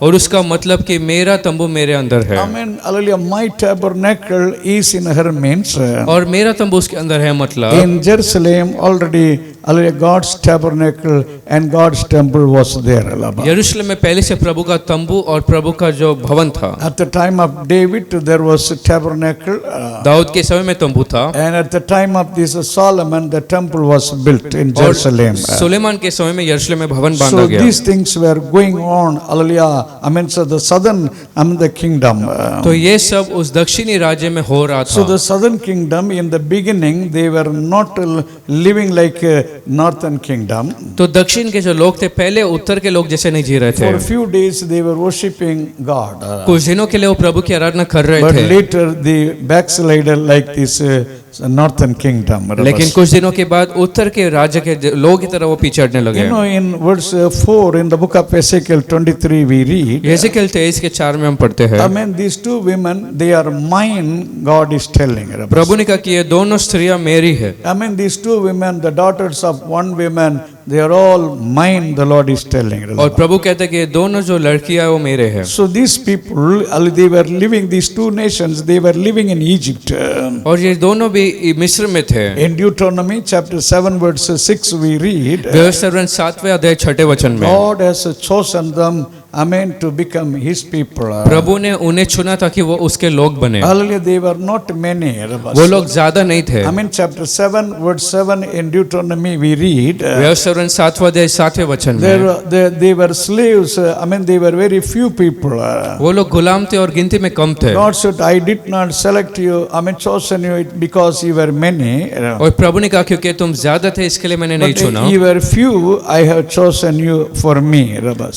और उसका मतलब कि मेरा तंबू मेरे अंदर है, Amen. Hallelujah. My tabernacle is in her means. और मेरा तंबू उसके अंदर है मतलब In Jerusalem already, hallelujah, God's tabernacle and God's temple was there. यरूशलेम में पहले से प्रभु का तंबू और प्रभु का जो भवन था। At the time of David, there was a tabernacle. Dawood के समय में तंबू था, And at the time of this Solomon, the temple was built in और Jerusalem. सुलेमान के समय में यरूशलेम में भवन बांधा So गया। these things were going on, hallelujah, so the southern, the kingdom. तो ये सब उस दक्षिणी राज्य में हो रहा So था। the southern kingdom, in the beginning, they were not living like northern kingdom. तो दक्षिण के जो लोग थे पहले उत्तर के लोग जैसे नहीं जी रहे थे। For a few days, they were worshipping God. कुछ दिनों के लिए वो प्रभु की आराधना कर रहे But थे, later, the backslider like this northern kingdom. लेकिन कुछ दिनों के बाद उत्तर के राज्य के लोगों की तरह वो पीछे हटने लगे। You know, in verse 4 in the book of Ezekiel 23, we read, एजेकिएल 23 के 4 में हम पढ़ते हैं, these two women, they are mine, God is telling. प्रभु ने कहा कि ये दोनों स्त्रियां मेरी है। These two women, the daughters of one woman, they are all mine, the Lord is telling. और प्रभु कहते हैं कि ये दोनों जो लड़कियां हैं वो मेरे हैं। So these people, they were living, these two nations, they were living in Egypt. और ये दोनों भी मिस्र में थे। In Deuteronomy chapter 7 verse 6 we read, व्यवस्था 7वें अध्याय 6ठे वचन में God has chosen them Amen, to become his people. प्रभु ने उन्हें चुना ताकि वो उसके लोग बने। Hallelujah, they were not many. वो लोग ज्यादा नहीं थे। Amen, chapter 7, verse 7 in Deuteronomy we read. व्यवस्थापन 7वां अध्याय 7वें वचन में They were slaves. Amen, they were very few people. वो लोग गुलाम थे और गिनती में कम थे। God said, I did not select you, Amen, chosen you because you were many. और प्रभु ने कहा क्योंकि तुम ज्यादा थे इसके लिए मैंने नहीं चुना, But you were few, I have chosen you for me.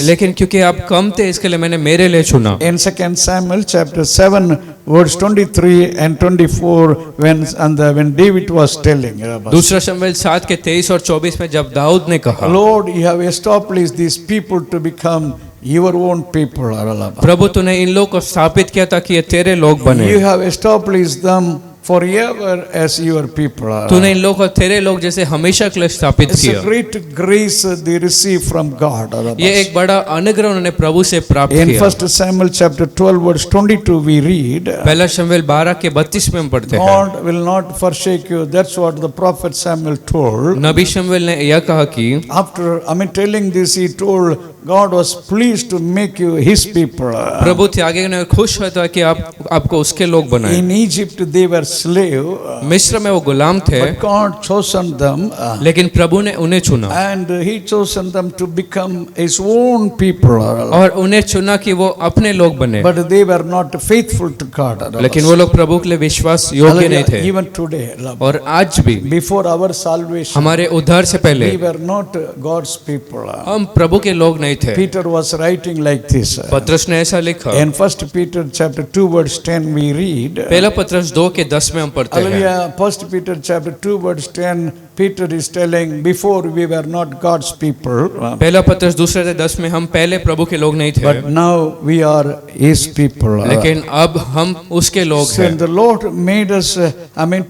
लेकिन क्योंकि आप कम थे इसके लिए मैंने मेरे लिए चुना। In 2 Samuel chapter 7 verse 23 and 24 when David was telling, दूसरा शमूएल 7 के 23 और 24 में जब दाऊद ने कहा, Lord, you have established these people to become your own people. प्रभु तूने इन लोगों को स्थापित किया ताकि ये तेरे लोग बने। You have established them forever as your people. तूने इन लोगों को तेरे लोग जैसे हमेशा के लिए स्थापित It's किया। a great grace they receive from God. ये एक बड़ा अनुग्रह उन्होंने प्रभु से प्राप्त In किया। 1 Samuel chapter 12 verse 22 we read, पहला शमूएल 12 के 32 में हम पढ़ते हैं, God will not forsake you. That's what the prophet Samuel told. नबी शमूएल ने यह कहा कि After telling this, he told God was pleased to make you his people. प्रभु त्यागे ने खुश होता कि आपको उसके लोग बनाए। In Egypt they were slave, मिस्र में वो गुलाम थे, but God chosen them, लेकिन प्रभु ने उन्हें चुना and he chosen them to become his own people. और उन्हें चुना कि वो अपने लोग बने, But they were not faithful to God. लेकिन वो लोग प्रभु के लिए विश्वास योग्य नहीं थे। Even today, और आज भी before our salvation, हमारे उद्धार से पहले we were not God's people. हम प्रभु के लोग नहीं थे। Peter was writing like this. पत्रस ने ऐसा लिखा, In 1 Peter chapter 2 verse 10 we read, पहला पत्रस 2 के 10 में हम पढ़ते हैं, Hallelujah, 1 Peter chapter 2 verse 10, Peter is telling, before we were not God's people, पहला पत्रस 2 से 10 में हम पहले प्रभु के लोग नहीं थे, but now we are his people. लेकिन अब हम उसके लोग So हैं। the Lord made us,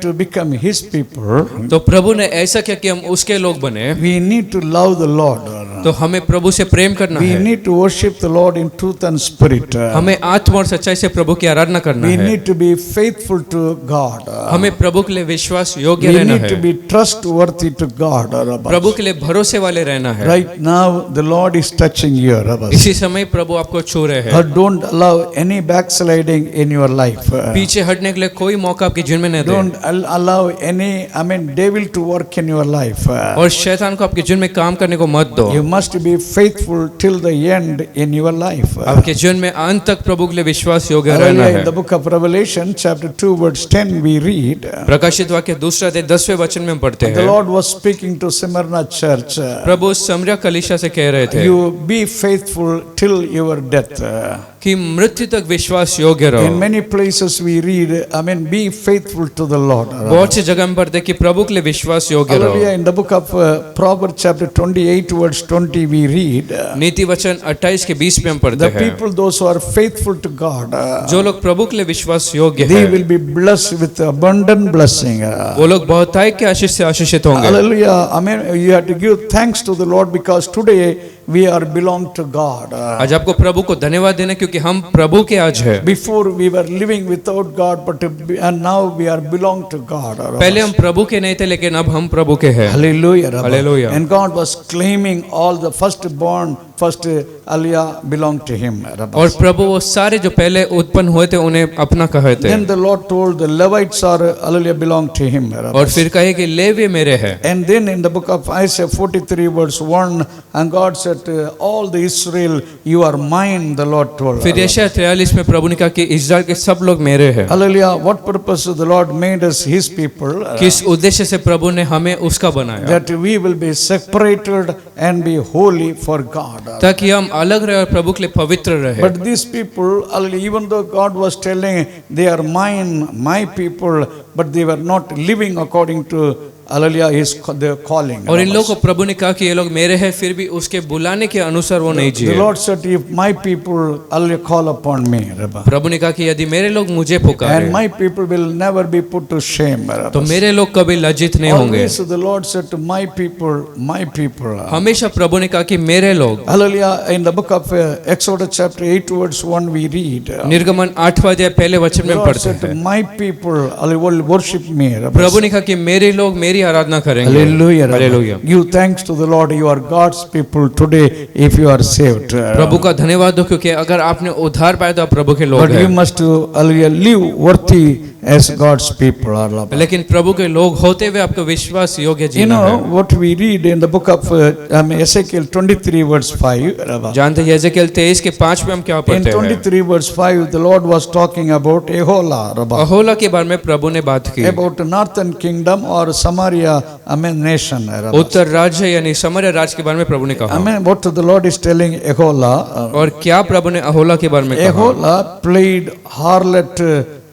to become his people. तो प्रभु ने ऐसा किया कि हम उसके लोग बने, We need to love the Lord. तो हमें प्रभु से प्रेम करना We है, need to worship the Lord in truth and spirit. हमें आत्मा और सच्चाई से प्रभु की आराधना करना We है, need to be faithful to God. हमें प्रभु के लिए विश्वास योग्य We रहना need to है, be trustworthy to God. प्रभु के लिए भरोसे वाले रहना है। Right now, the Lord is touching you. इसी समय प्रभु आपको छू रहे हैं। Don't allow any backsliding in your life. पीछे हटने के लिए कोई मौका आपके जीवन में न दे, Don't allow any, devil to work in your life. और शैतान को आपके जीवन में काम करने को मत दो। You must be faithful till the end in your life. आपके जीवन में अंत तक प्रभु के लिए विश्वास योग्य रहना Hallelujah. है। In the book of Revelation, chapter 2, verse 10, we read, प्रकाशित वाक्य 2 अध्याय 10वें वचन में हम पढ़ते the हैं, Lord was speaking to Smyrna church. प्रभु समर्या कलीसिया से कह रहे थे You be faithful till your death. कि मृत्यु तक विश्वास योग्य In रहो। many places we read, be faithful to the Lord. बहुत सी जगह में पढ़ते हैं कि प्रभु के लिए विश्वास योग्य Hallelujah. रहो। In the book of Proverbs chapter 28 verse 20 we read, नीति वचन 28 के 20 में हम पढ़ते the हैं, people those who are faithful to God, जो लोग प्रभु के लिए विश्वास योग्य they है, will be blessed with abundant blessing. वो लोग बहुतायत के आशीष से आशीषित होंगे। Hallelujah. Amen. You have to give thanks to the Lord because today we are belong to God. आज आपको प्रभु को धन्यवाद देना क्योंकि हम प्रभु के आज है। Before we were living without God, but and now we are belong to God. पहले हम प्रभु के नहीं थे लेकिन अब हम प्रभु के हैं। Hallelujah. Hallelujah. And God was claiming all the firstborn, first Aliyah belonged to him. और प्रभु वो सारे जो पहले उत्पन्न हुए थे उन्हें अपना कहे थे। Then the Lord told the Levites are Aliyah belong to him. और फिर कहे कि लेवी मेरे हैं। And then in the book of Isaiah 43 verse 1, and God said, all the Israel, you are mine, the Lord told. फिर यशायाह 43 में प्रभु ने कहा कि इस्राएल के सब लोग मेरे हैं। Hallelujah. What purpose the Lord made us his people? किस उद्देश्य से प्रभु ने हमें उसका बनाया, That we will be separated and be holy for God. ताकि हम अलग रहे और प्रभु के लिए पवित्र रहे। But these people, even though God was telling they are mine, my people, but they were not living according to Hallelujah, their calling. और इन लोगों को प्रभु ने कहा कि ये लोग मेरे हैं, फिर भी उसके बुलाने के अनुसार वो नहीं The जिए। Lord said, if my people Hallelujah call upon me, प्रभु ने कहा कि यदि मेरे लोग मुझे and पुकारे my people will never be put to shame. तो मेरे लोग कभी लज्जित नहीं होंगे। Always the Lord said to my people. हमेशा प्रभु ने कहा कि मेरे लोग। Hallelujah. In the book of Exodus chapter 8 verse 1 we read, निर्गमन 8वां अध्याय पहले वचन the में Lord पढ़ते said to हैं, my people will worship me. प्रभु ने कहा कि मेरे लोग मेरी आराधना करेंगे। Hallelujah. Hallelujah. Give thanks to the Lord. You are God's people today if you are saved. प्रभु का धन्यवाद दो, क्योंकि अगर आपने उद्धार पाया तो आप प्रभु के लोग But you हैं। must hallelujah, live worthy as God's people. Hallelujah. लेकिन प्रभु के लोग होते हुए आपको विश्वास योग्य You जीना know है। what we read in the book of Ezekiel 23 verse 5. Rabba. जानते हैं यहेजकेल 23 के 5 में हम क्या In पढ़ते हैं? 23 verse 5, the Lord was talking about Aholah, Rabba, Ahola के बारे में प्रभु ने बात की। about northern kingdom or Samaria, nation. Rabba. उत्तर राज्य यानी समर्य राज्य के बारे में प्रभु ने कहा। What the Lord is telling Aholah, और क्या प्रभु ने अहोला के बारे में कहा? Aholah played harlot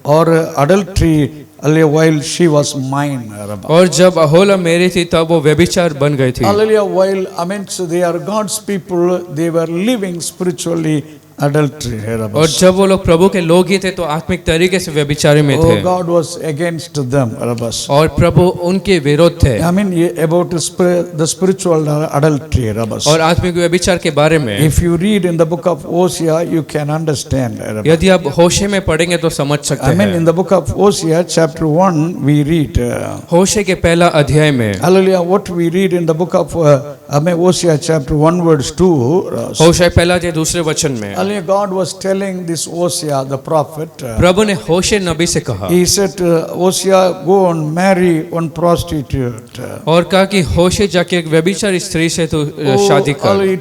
or adultery while she was mine. Rabba. और जब अहोला मेरी थी तब वो व्यभिचार बन गई थी। Hallelujah. While so they are God's people, they were living spiritually adultery. Rabba. और जब वो लोग प्रभु के लोग ही थे तो आत्मिक तरीके से व्यभिचारी में Oh, थे God was against them. Rabba. और प्रभु उनके विरोध थे। About the spiritual adultery. Rabba. और आत्मिक व्यभिचार के बारे में If you read in the book of Hosea, you can understand. Rabba. यदि आप होशे में पढ़ेंगे तो समझ सकते In हैं। the book of Hosea, chapter 1, we read. होशे के पहला अध्याय में Hallelujah. What we read in the book of Hosea, chapter 1, verse 2. होशे पहला अध्याय दूसरे वचन में Hallelujah. God was telling this Hosea, the prophet. प्रभु ने होशे नबी से कहा He said, Hosea, go and marry one prostitute. और कहा कि होशे जाके एक व्यभिचारी स्त्री से तू शादी कर। Hallelujah,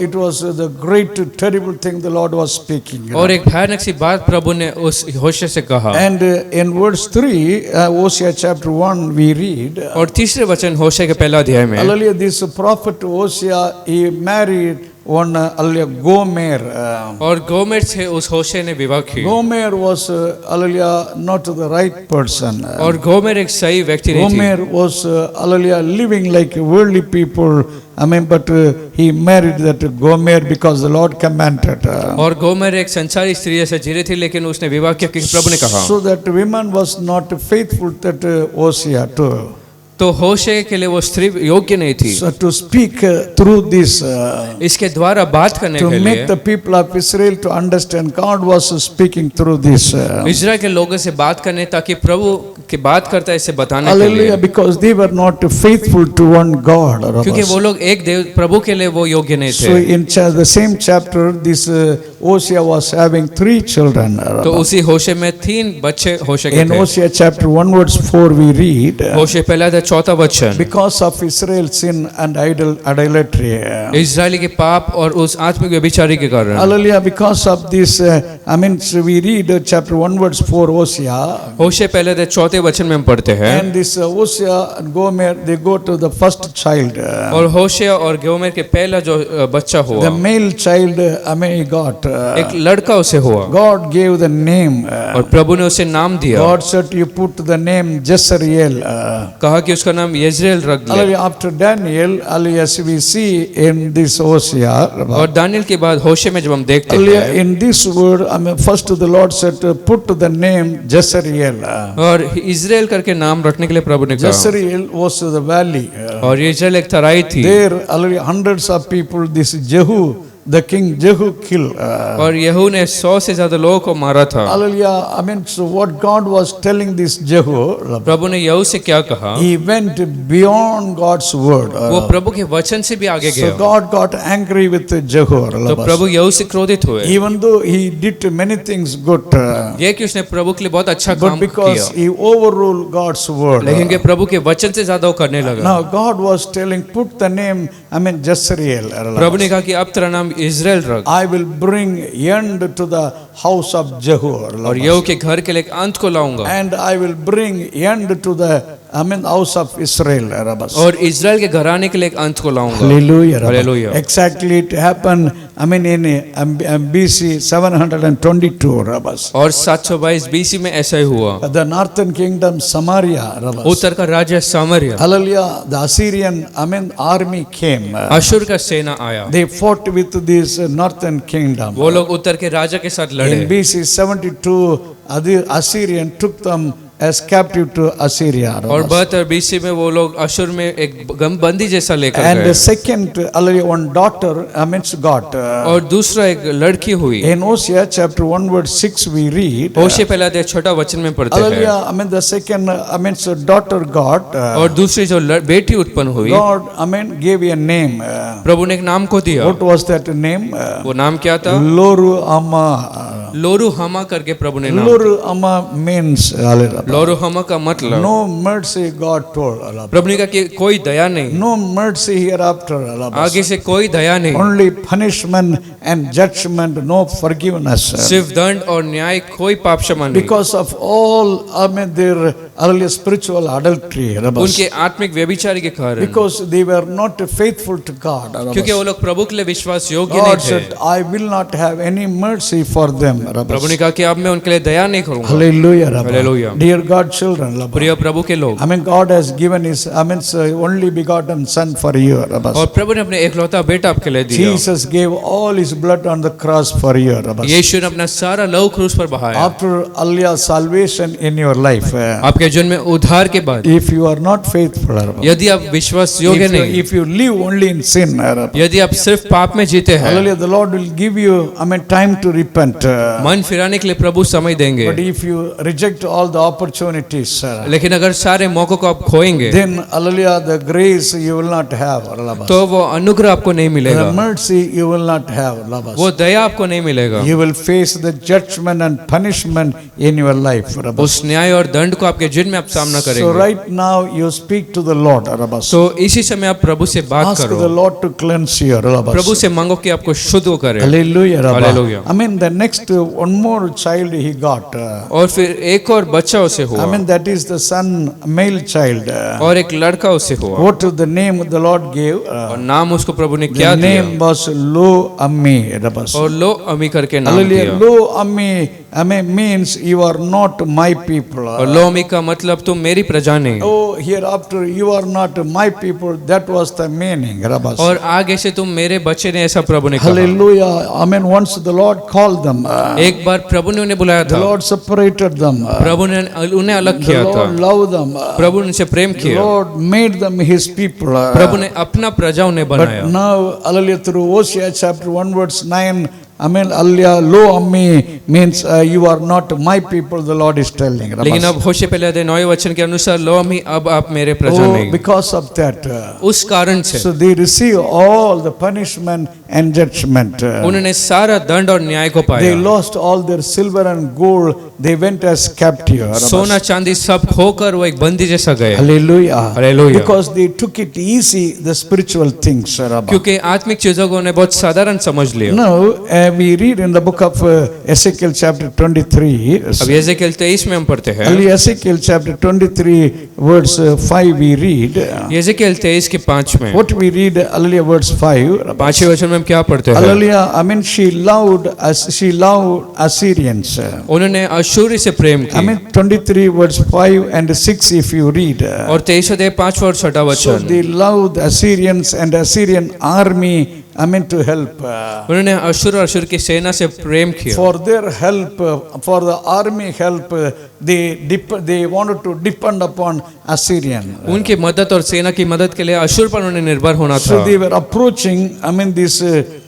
it was the great terrible thing the Lord was speaking. और एक भयानक सी बात प्रभु ने उस होशे से कहा। And in verse 3, Hosea chapter 1, we read. और तीसरे वचन होशे के पहला अध्याय में Hallelujah, this prophet Hosea, he married one Gomer. और गोमेर से उस होशे ने विवाह की। Gomer was hallelujah, not the right person. और गोमेर एक सही व्यक्ति नहीं थी। Gomer was hallelujah, living like worldly people. But he married that Gomer because the Lord commanded. और गोमेर एक संसारी स्त्री जैसे जी रही थी, लेकिन उसने विवाह किया क्योंकि प्रभु ने कहा। So that woman was not faithful that Hosea too. तो होशे के लिए वो स्त्री योग्य नहीं थी। So to speak through this, इसके द्वारा बात करने to के make लिए the people of Israel to understand, God was speaking through this. Israel के लोगों से बात करने ताकि प्रभु की बात करता है इसे बताने के Hallelujah, लिए, because they were not faithful to one God. क्योंकि वो लोग एक देव प्रभु के लिए वो योग्य नहीं So थे। in the same chapter, this Hosea was having 3 children. तो उसी होशे में 3 बच्चे होशे के In थे। Hosea chapter 1 verse 4 we read, होशे पहला था चौथा वचन, because of Israel's sin and idolatry. Israeli के पाप और उस आत्मिक व्यभिचारी के कारण। Hallelujah, because of this, so we read chapter 1 verse 4 Hosea, होशे पहले थे चौथे वचन में हम पढ़ते हैं। and this Hosea and Gomer, they go to the first child. और होशे और गोमेर के पहला जो बच्चा The हुआ, male child, he got. एक लड़का उसे हुआ God gave the name. और प्रभु ने उसे नाम दिया। God said, you put the name Jezreel. कहा कि उसका नाम यजरेल रख ले। Hallelujah. After Daniel, as we see in this Hosea, और दानियल के बाद होशे में जब हम देखते hallelujah, हैं, in this word, first the Lord said, put the name Jezreel. और इजराइल करके नाम रखने के लिए प्रभु ने कहा। Jezreel was the valley. और इजराइल एक तराई थी। There, hallelujah, hundreds of people, this Jehu, the king Jehu killed. और यहू ने 100 से ज्यादा लोगों को मारा था। Hallelujah. So what God was telling this Jehu, प्रभु ने यहू से क्या कहा? he went beyond God's word. वो प्रभु के वचन से भी आगे So गया। God got angry with Jehu. तो प्रभु यहू से क्रोधित हुए। Even though he did many things good, ये कि उसने प्रभु के लिए बहुत अच्छा but काम because किया, he overruled God's word. लेकिन कि प्रभु के वचन से ज्यादा वो करने लगा। Now God was telling, put the name, Jezreel. प्रभु ने कहा कि अब तेरा नाम इजराइल रख, I will bring end to the house of Jehu. और यहू के घर के लिए एक अंत को लाऊंगा, And I will bring end to the house of Israel. और इजराइल के घराने के लिए एक अंत को लाऊंगा। Hallelujah. Hallelujah. Exactly, it happened, in BC 722. और 722 BC में ऐसा ही हुआ। The northern kingdom, Samaria. उत्तर का राज्य सामरिया, Hallelujah. The Assyrian, army came. Asur का सेना आया। They fought with this northern kingdom. वो लोग उत्तर के राजा के साथ लड़े। In BC 72, the Assyrian took them as captive to Assyria. और 72 BC में वो लोग अशुर में एक बंदी जैसा लेकर And गए the second, hallelujah, one daughter amidst God. और दूसरा एक लड़की हुई In Hosea chapter 1 verse 6 we read, होशे पहला अध्याय छोटा वचन में पढ़ते हैं hallelujah, I mean the second amidst a daughter God, और दूसरी जो बेटी उत्पन्न हुई God, I mean, gave a name. प्रभु ने एक नाम को दिया What was that name? वो नाम क्या था Loru Amma. लोरू हमा करके प्रभु ने नाम Loru Amma means, hallelujah, लोरू हमा का मतलब no mercy God told. hallelujah. प्रभु ने कहा कि कोई दया नहीं No mercy hereafter. hallelujah. आगे से कोई दया नहीं Only punishment and judgment, no forgiveness. सिर्फ दंड और न्याय कोई पाप क्षमा नहीं Because of all, I mean, their hallelujah, spiritual adultery. hallelujah. उनके आत्मिक व्यभिचारी के कारण Because they were not faithful to God. hallelujah. क्योंकि वो लोग प्रभु के लिए विश्वास योग्य नहीं God थे said, I will not have any mercy for them. प्रभु ने कहा कि अब मैं उनके लिए दया नहीं करूंगा Hallelujah. Hallelujah. Dear God children. hallelujah. प्रिय प्रभु के लोग I mean, God has given His, I mean, only begotten Son for you. hallelujah. और प्रभु ने अपने एकलौता बेटा आपके लिए दिया Jesus gave all His blood on the cross for you. hallelujah. यीशु ने अपना सारा लहू क्रूस पर बहाया After hallelujah, salvation in your life, आपके जीवन में उद्धार के बाद if you are not faithful, hallelujah, यदि आप विश्वास योग्य नहीं if you live only in sin, hallelujah, यदि आप सिर्फ पाप में जीते हैं hallelujah, the Lord will give you, I mean, time to repent. मन फिराने के लिए प्रभु समय देंगे But if you reject all the opportunities, लेकिन अगर सारे मौकों को आप खोएंगे then hallelujah, the grace you will not have. hallelujah. तो वो अनुग्रह आपको नहीं मिलेगा The mercy you will not have. hallelujah. वो दया आपको नहीं मिलेगा You will face the judgment and punishment in your life. hallelujah. उस न्याय और दंड को आपके जीवन में आप सामना So करेंगे right now you speak to the Lord. hallelujah. तो इसी समय आप प्रभु से बात Ask करो the Lord to cleanse you. hallelujah. प्रभु से मांगो कि आपको शुद्ध करे Hallelujah. Hallelujah. I mean, the next one more child he got. और फिर एक और बच्चा उसे I हुआ mean, that is the son, male child. और एक लड़का उसे हुआ What the name the Lord gave? और नाम उसको प्रभु ने The क्या दिया name was Lo Ammi. और लो अमी करके नाम Hallelujah. दिया Lo Ammi, means you are not my people. और लो अमी का मतलब तुम मेरी प्रजा नहीं Oh, hereafter you are not my people. That was the meaning. और आगे से तुम मेरे बच्चे ने ऐसा प्रभु ने कहा Hallelujah. I mean, once the Lord called them, एक बार प्रभु ने उन्हें बुलाया the था Lord separated them. प्रभु ने उन्हें अलग The किया था Lord loved them. प्रभु ने उनसे प्रेम The किया Lord made them His people. प्रभु ने अपना प्रजा उन्हें But बनाया now, hallelujah, through Hosea chapter 1 verse 9, hallelujah, Lo Ammi means you are not my people, the Lord is telling. लेकिन अब होशे पहले अध्याय 9 वचन के अनुसार लो अमी अब आप मेरे प्रजा Oh, नहीं because of that. उस कारण से So they receive all the punishment and judgment. उन्होंने सारा दंड और न्याय को They पाया lost all their silver and gold. They went as captive. सोना चांदी सब खोकर वो एक बंदी जैसा गए Hallelujah. Hallelujah. Because they took it easy, the spiritual things. क्योंकि आत्मिक चीजों को उन्हें बहुत साधारण समझ लिया Now, we read in the book of Ezekiel chapter 23. अब यहेजकेल 23 में हम पढ़ते हैं Ezekiel chapter 23 verse 5 we read. यहेजकेल 23 के 5 में What we read, hallelujah, verse 5. 5वें वचन में हम क्या पढ़ते हैं Hallelujah, I mean, she loved Assyrians. उन्होंने अशूरी से प्रेम I की mean, 23 verse 5 and 6 if you read. और 23 अध्याय 5 और 6 So वचन they loved Assyrians and Assyrian army, I mean, to help. उन्होंने अशूर और अशूर की सेना से प्रेम किया For their help, for the army help, they wanted to depend upon Assyrian. उनकी मदद और सेना की मदद के लिए अशूर पर उन्हें निर्भर होना था So they were approaching, I mean, these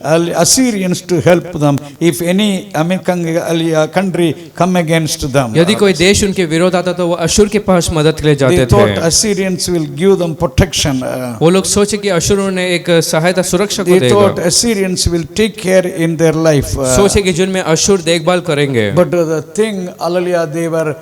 Assyrians to help them if any, I mean, country come against them. यदि कोई देश उनके विरोध आता तो वो अशूर के पास मदद के लिए They जाते thought थे Assyrians will give them protection. वो लोग सोचे कि अशूर उन्हें एक सहायता सुरक्षा को They देगा thought Assyrians will take care in their life. सोचे कि जिनमें अशूर देखभाल करेंगे But the thing, hallelujah, they were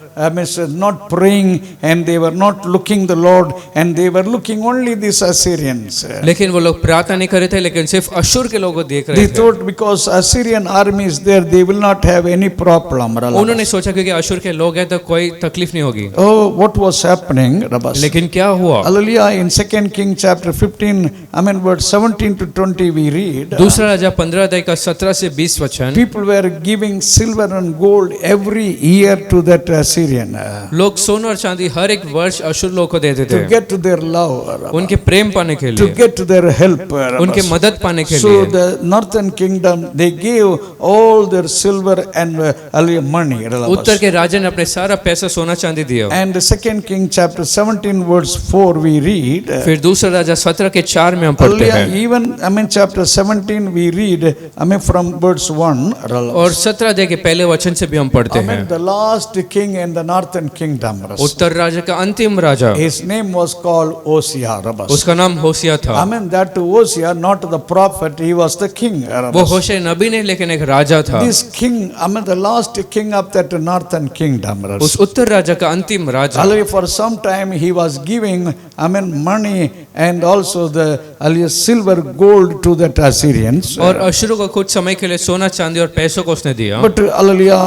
not praying and they were not looking the Lord and they were looking only these Assyrians. लेकिन वो लोग प्रार्थना नहीं कर रहे थे लेकिन सिर्फ अशूर के लोगों को देख रहे They थे thought because Assyrian army is there, they will not have any problem. उन्होंने सोचा क्योंकि अशूर के लोग हैं तो कोई तकलीफ नहीं होगी Oh, what was happening? Rabas? लेकिन क्या हुआ Hallelujah, in 2 King chapter 15, I mean verse 17 to 20 we read. दूसरा राजा 15 अध्याय का 17 से 20 वचन People were giving silver and gold every year to that Assyrian लोग सोना और चांदी हर एक वर्ष अशुर लोग को देते थे to get to their love, उनके प्रेम पाने के to लिए, get to their help. उनके मदद पाने के So लिए। the northern kingdom, they gave all their silver and money. उत्तर के राजा ने अपने सारा पैसा सोना चांदी दिया। And the second king chapter 17 verse 4 we read. फिर दूसरा राजा 17 के 4 में हम पढ़ते Hallelujah. हैं, Even chapter 17 we read, from verse 1. और 17 अध्याय के पहले वचन से भी हम पढ़ते हैं, The last king in the northern kingdom. उत्तर राजा का अंतिम राजा, His name was called Hosea. उसका नाम होशिया था। That Hosea, not the prophet, he was the king. वो होशे नबी नहीं लेकिन एक राजा था। This king, the last king of that northern kingdom. उस उत्तर राजा का अंतिम राजा, Hallelujah. For some time he was giving, money and also the silver, gold to that Assyrians. और अशुरू को कुछ समय के लिए सोना चांदी और पैसों को उसने दिया। But hallelujah,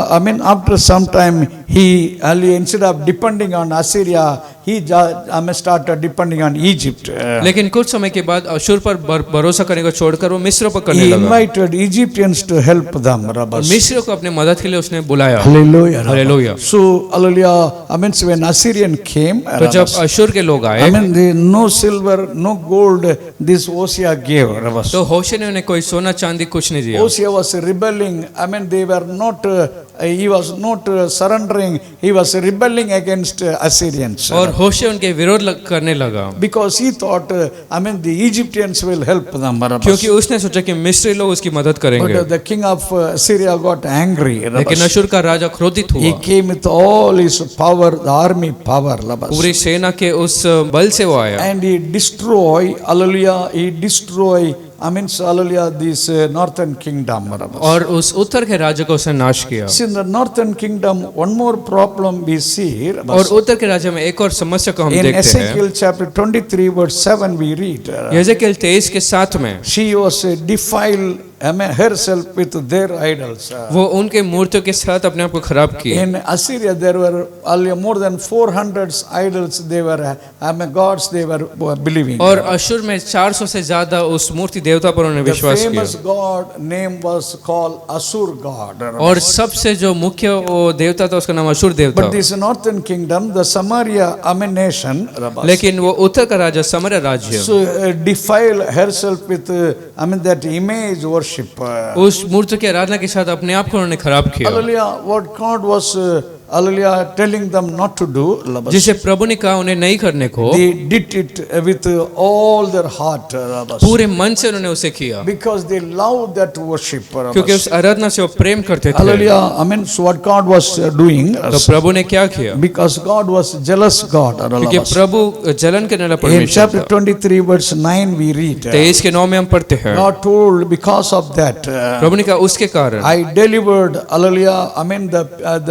after some time he instead of depending on Assyria, he started depending on Egypt. लेकिन कुछ समय के बाद अशुर पर भरोसा करने को छोड़कर वो मिस्र पर करने He लगा, invited Egyptians to help them. और मिस्र को अपने मदद के लिए उसने बुलाया। Hallelujah. Hallelujah. So hallelujah, so when Assyrian came, तो जब अशुर के लोग आए, they no silver, no gold, this Hosea gave. तो होशे ने उन्हें कोई सोना चांदी कुछ नहीं दिया। Hosea was rebelling. They were not, he was not surrendering. He was rebelling against Assyrians. और होशे उनके विरोध करने लगा, Because he thought, the Egyptians will help them. क्योंकि उसने सोचा कि मिस्री लोग उसकी मदद करेंगे। But the king of Syria got angry. लेकिन अशुर का राजा क्रोधित He हुआ, came with all his power, the army power. पूरी सेना के उस बल से वो आया, And he destroy, hallelujah, hallelujah, this northern kingdom. और उस उत्तर के राजा को उसने नाश किया। See, in the northern kingdom, one more problem we see. और उत्तर के राज्य में एक और समस्या को हम In देखते हैं। Ezekiel chapter 23 verse 7 we read, यहेजकेल 23 के 7 में she was defiled herself with their idols. वो उनके मूर्तियों के साथ अपने आप को खराब किया। In Assyria there were more than 400 idols, they were gods they were believing. और अशुर में 400 से ज्यादा उस मूर्ति देवता पर उन्होंने The विश्वास किया, famous god name was called Asur god. और सबसे जो मुख्य वो देवता था उसका नाम अशुर देवता। But this northern kingdom, the Samaria nation, लेकिन वो उत्तर का राजा समर राज्य so defile herself with that image worship. उस मूर्ति की आराधना के साथ अपने आप को उन्होंने खराब किया, Hallelujah. What God was hallelujah telling them not to do, जिसे प्रभु ने कहा उन्हें नहीं करने को, they did it with all their heart, पूरे मन से उन्होंने उसे किया, because they love that worship. क्योंकि उस आराधना से वो प्रेम करते थे। Hallelujah. So what God was doing, तो प्रभु ने क्या किया? because God was jealous God. क्योंकि प्रभु जलन करने वाला In परमेश्वर chapter था। 23 verse 9 we read, 23 के 9 में हम पढ़ते हैं, God told, because of that प्रभु ने कहा उसके कारण I delivered, hallelujah,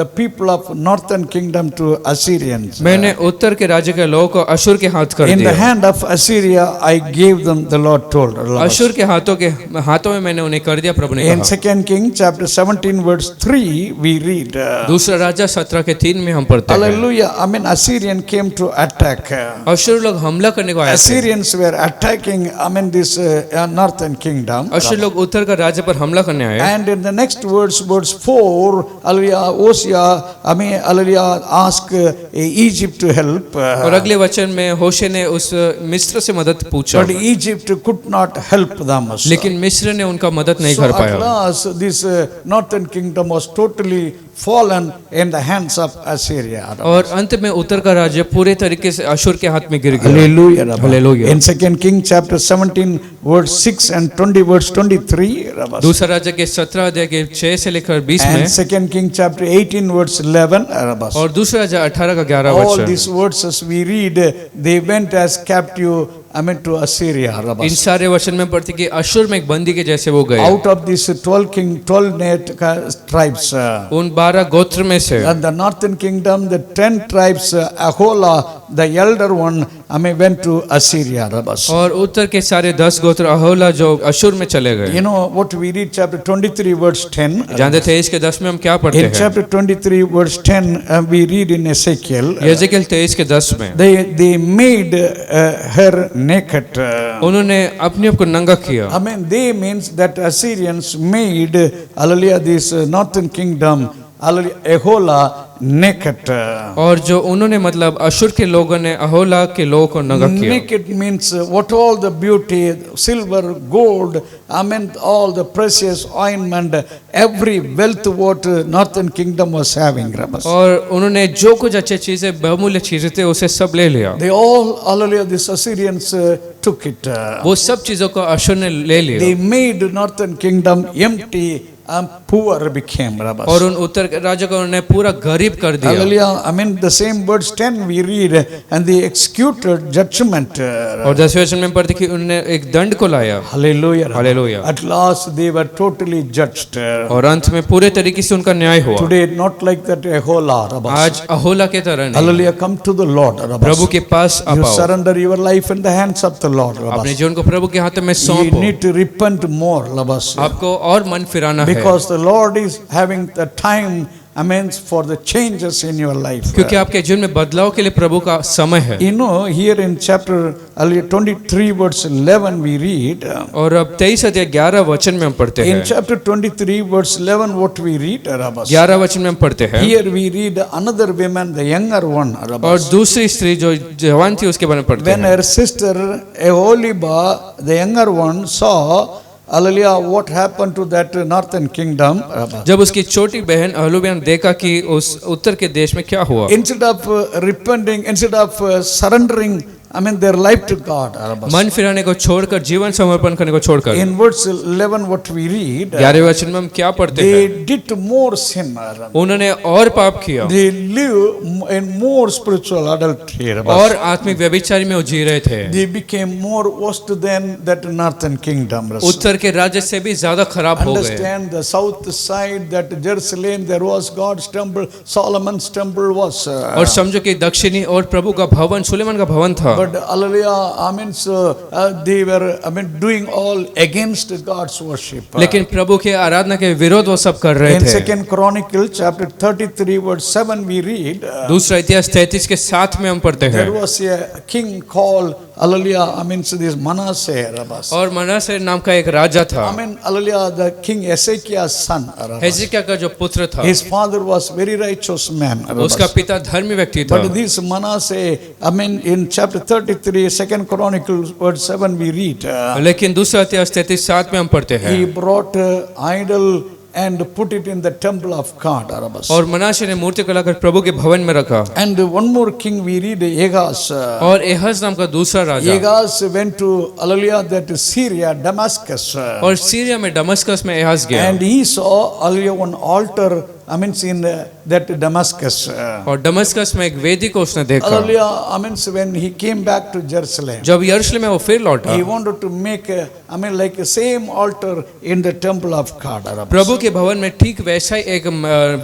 the people of northern kingdom to Assyrians. मैंने उत्तर के राज्य के लोगों को अशुर के हाथ कर In the दिया। hand of Assyria I gave them, the Lord told. Asur के हाथों में मैंने उन्हें कर दिया, प्रभु ने In कहा। 2 King chapter 17 verse 3 we read, दूसरा राजा 17 के 3 में हम पढ़ते हैं, hallelujah, Assyrian came to attack. Asur लोग हमला करने को आए थे। Assyrians were attacking this northern kingdom. Asur लोग उत्तर का राज्य पर हमला करने आए, And in the next verse 4, hallelujah, Hosea, hallelujah, ask Egypt to help. और अगले वचन में होशे ने उस मिस्र से मदद पूछा, But Egypt could not help them. लेकिन मिस्र ने उनका मदद नहीं So कर at पाया, last this northern kingdom was totally fallen in the hands of Assyria. और अंत में उत्तर का राज्य पूरे तरीके से अशुर के हाथ में गिर गया। Hallelujah. Hallelujah. In 2 King chapter 17 verse 6 and 20 verse 23. दूसरा राज्य के 17 अध्याय के 6 से लेकर 20 में, And 2 King chapter 18 verse 11. और दूसरा राज्य 18 का 11 All वचन, these verses we read, they went as captive to Assyria. इन सारे वचन में पढ़ते कि अशुर में एक बंदी के जैसे वो गए। Out of these 12 tribes, उन 12 गोत्र में से and the northern kingdom, the 10 tribes, Ahola, the elder one, went to Assyria. और उत्तर के सारे 10 गोत्र अहोला जो अशुर में चले गए। You know what we read, chapter 23 verse 10. जानते थे इसके 10 में हम क्या पढ़ते In हैं? chapter 23 verse 10, we read in Ezekiel, यहेजकेल 23 के 10 में they made her naked. उन्होंने अपने आप को नंगा किया। They means that Assyrians made, hallelujah, this northern kingdom, hallelujah, Ahola naked. और जो उन्होंने मतलब अशुर के लोगों ने अहोला के लोगों को नंगा किया। Naked means what all the beauty, silver, gold, I mean all the precious ointment, every wealth what northern kingdom was having. और उन्होंने जो कुछ अच्छी चीजें बहुमूल्य चीजें थे उसे सब ले लिया। They all, hallelujah, the Assyrians took it. वो सब चीजों को अशुर ने ले लिया They made northern kingdom empty and poor became. और उन उत्तर के राजा को उन्होंने पूरा गरीब कर दिया। Hallelujah. I mean the same words 10 we read, and they executed judgment. और 10वें वचन में पढ़ते कि उन्होंने एक दंड को लाया। Hallelujah. Hallelujah. At last they were totally judged. और अंत में पूरे तरीके से उनका न्याय हुआ। Today not like that Ahola. आज अहोला के तरह नहीं। Hallelujah. Come to the Lord. प्रभु के पास You आओ। surrender your life in the hands of the Lord. अपने जीवन को प्रभु के हाथ में You सौंपो। need to repent more. आपको और मन फिराना है। Because the Lord is having the time, I mean, for the changes in your life. क्योंकि आपके जीवन में बदलाव के लिए प्रभु का समय है। You know, here in chapter 23 verse 11 we read. और अब 23 अध्याय 11 वचन में हम पढ़ते In हैं। chapter 23 verse 11 what we read? 11 वचन में हम पढ़ते हैं। Here we read another woman, the younger one. और दूसरी स्त्री जो जवान थी उसके बारे में पढ़ते When हैं। her sister Aholiba, the younger one, saw, hallelujah, what happened to that northern kingdom. जब उसकी छोटी बहन अहलुबिया ने देखा कि उस उत्तर के देश में क्या हुआ, Instead of repenting, instead of surrendering, I mean, their life to God. मन फिराने को छोड़कर जीवन समर्पण करने को छोड़कर In verse 11 what we read, 11वें वचन में हम क्या पढ़ते हैं? they did more sin. उन्होंने और पाप किया They live in more spiritual adultery. और आत्मिक व्यभिचारी में वो जी रहे थे। They became more worse than that northern kingdom. उत्तर के राज्य से भी ज्यादा खराब हो गए। Understand the south side, that Jerusalem, there was God's temple, Solomon's temple was. और समझो कि दक्षिणी और प्रभु का भवन सुलेमान का भवन था। But hallelujah, I mean, so, they were, I mean, doing all against God's worship. लेकिन प्रभु के आराधना के विरोध वो सब कर रहे In थे। 2 Chronicle chapter 33 verse 7 we read, दूसरा इतिहास 33 के 7 में हम पढ़ते हैं। there was a king called, hallelujah, I mean, so this Manasseh. और मनासे नाम का एक राजा था। I mean, hallelujah, the king Hezekiah's son. हेzekiah का जो पुत्र था, His father was very righteous man. उसका पिता धर्मी व्यक्ति था। But this Manasseh, I mean, in chapter 33, 2 Chronicles verse 7 we read, लेकिन दूसरा इतिहास 33:7 में हम पढ़ते हैं। he brought idol and put it in the temple of God. और मनासे ने मूर्ति को लाकर प्रभु के भवन में रखा। And one more king we read, Ahaz. और एहज नाम का दूसरा राजा, Ahaz went to, hallelujah, that Syria, Damascus. और सीरिया में दमिश्क में एहज गया And he saw, hallelujah, one altar, I mean, in that Damascus. और दमिश्क में एक वेदी को उसने देखा। Hallelujah, I mean, when he came back to Jerusalem, जब यरूशलेम में वो फिर लौटा, he wanted to make, I mean, like the same altar in the temple of God. प्रभु के भवन में ठीक वैसा ही एक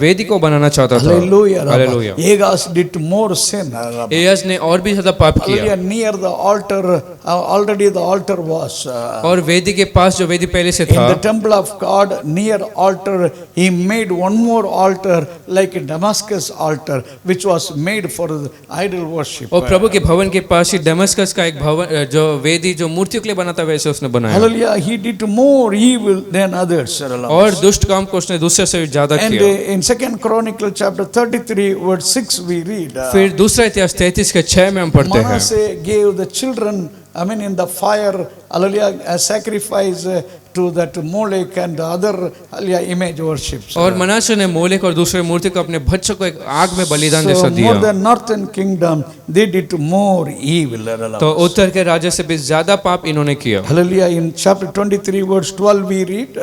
वेदी को बनाना चाहता था। Hallelujah. Hallelujah. Ahaz did more sin. एहज ने और भी ज्यादा पाप किया Hallelujah. Near the altar, already the altar was. और वेदी के पास जो वेदी पहले से In था, the temple of God, near altar, he made one more altar like a Damascus altar, which was made for the idol worship. और प्रभु के भवन के पास ही दमिश्क का एक भवन जो वेदी जो मूर्तियों के लिए बना था वैसे उसने बनाया। Hallelujah. He did more evil than others. और दुष्ट काम को उसने दूसरे से ज्यादा And किया। in 2 Chronicle chapter 33 verse 6 we read, फिर दूसरा इतिहास 33 के 6 में हम पढ़ते हैं। Manasseh gave the children, I mean, in the fire, hallelujah, a sacrifice to that Molech and the other, hallelujah, image worships. और मनासे ने मोलेक और दूसरे मूर्ति को अपने बच्चों को एक आग में बलिदान So जैसा more दिया। than northern kingdom, they did more evil. तो उत्तर के राज्य से भी ज्यादा पाप इन्होंने किया। Hallelujah. In chapter 23 verse 12 we read,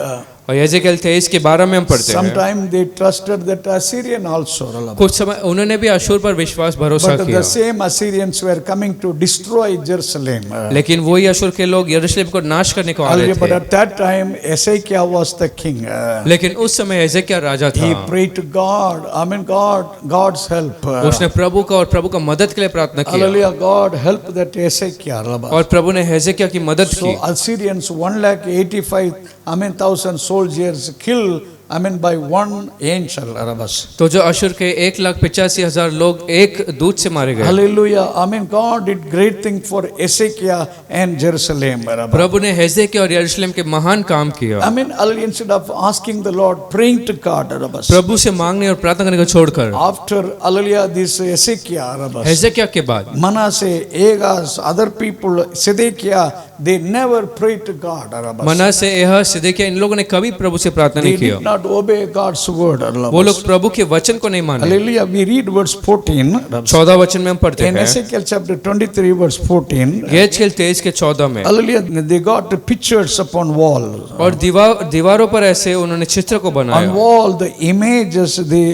और यहेजकेल 23 के 12 में हम पढ़ते हैं। sometime they trusted that Assyrian also. कुछ समय उन्होंने भी अशूर पर विश्वास भरोसा But किया, the same Assyrians were coming to destroy Jerusalem. लेकिन वही अशूर के लोग यरूशलेम को नाश करने को आ रहे Hallelujah. But थे। at that time, Hezekiah was the king. लेकिन उस समय हेजेकिया राजा He था। prayed to God. I mean, God's help. उसने प्रभु का और प्रभु का मदद के लिए प्रार्थना किया Hallelujah. God help that Hezekiah. और प्रभु ने हेजेकिया की मदद So की। Assyrians 185,000 soldiers killed I mean, by one angel, Rabbas. तो जो अशुर के 1,85,000 लोग एक दूत से मारे गए। Hallelujah. I mean, God did great thing for Ezekiel and Jerusalem, Rabbas. प्रभु ने हेजेकिया और यरूशलेम के महान काम किया। I mean, instead of asking the Lord, praying to God, Rabbas. प्रभु से मांगने और प्रार्थना करने को छोड़कर After, hallelujah, this Ezekiel, Rabbas. हेजेकिया के बाद Manasseh, Agaz, other people, Zedekiah, they never prayed to God, Rabbas. मनासे यह सिदकिय्याह इन लोगों ने कभी प्रभु से प्रार्थना They नहीं किया। did not obey God's word, वो Rabbas. लोग प्रभु के वचन को नहीं माने। Hallelujah. We read verse 14. Rabbas. 14 वचन में हम पढ़ते In हैं Ezekiel chapter 23, verse 14. यहेजकेल 23 के 14 में, Hallelujah. They got the pictures upon wall. और दीवारों पर ऐसे उन्होंने चित्र को On बनाया wall, the images they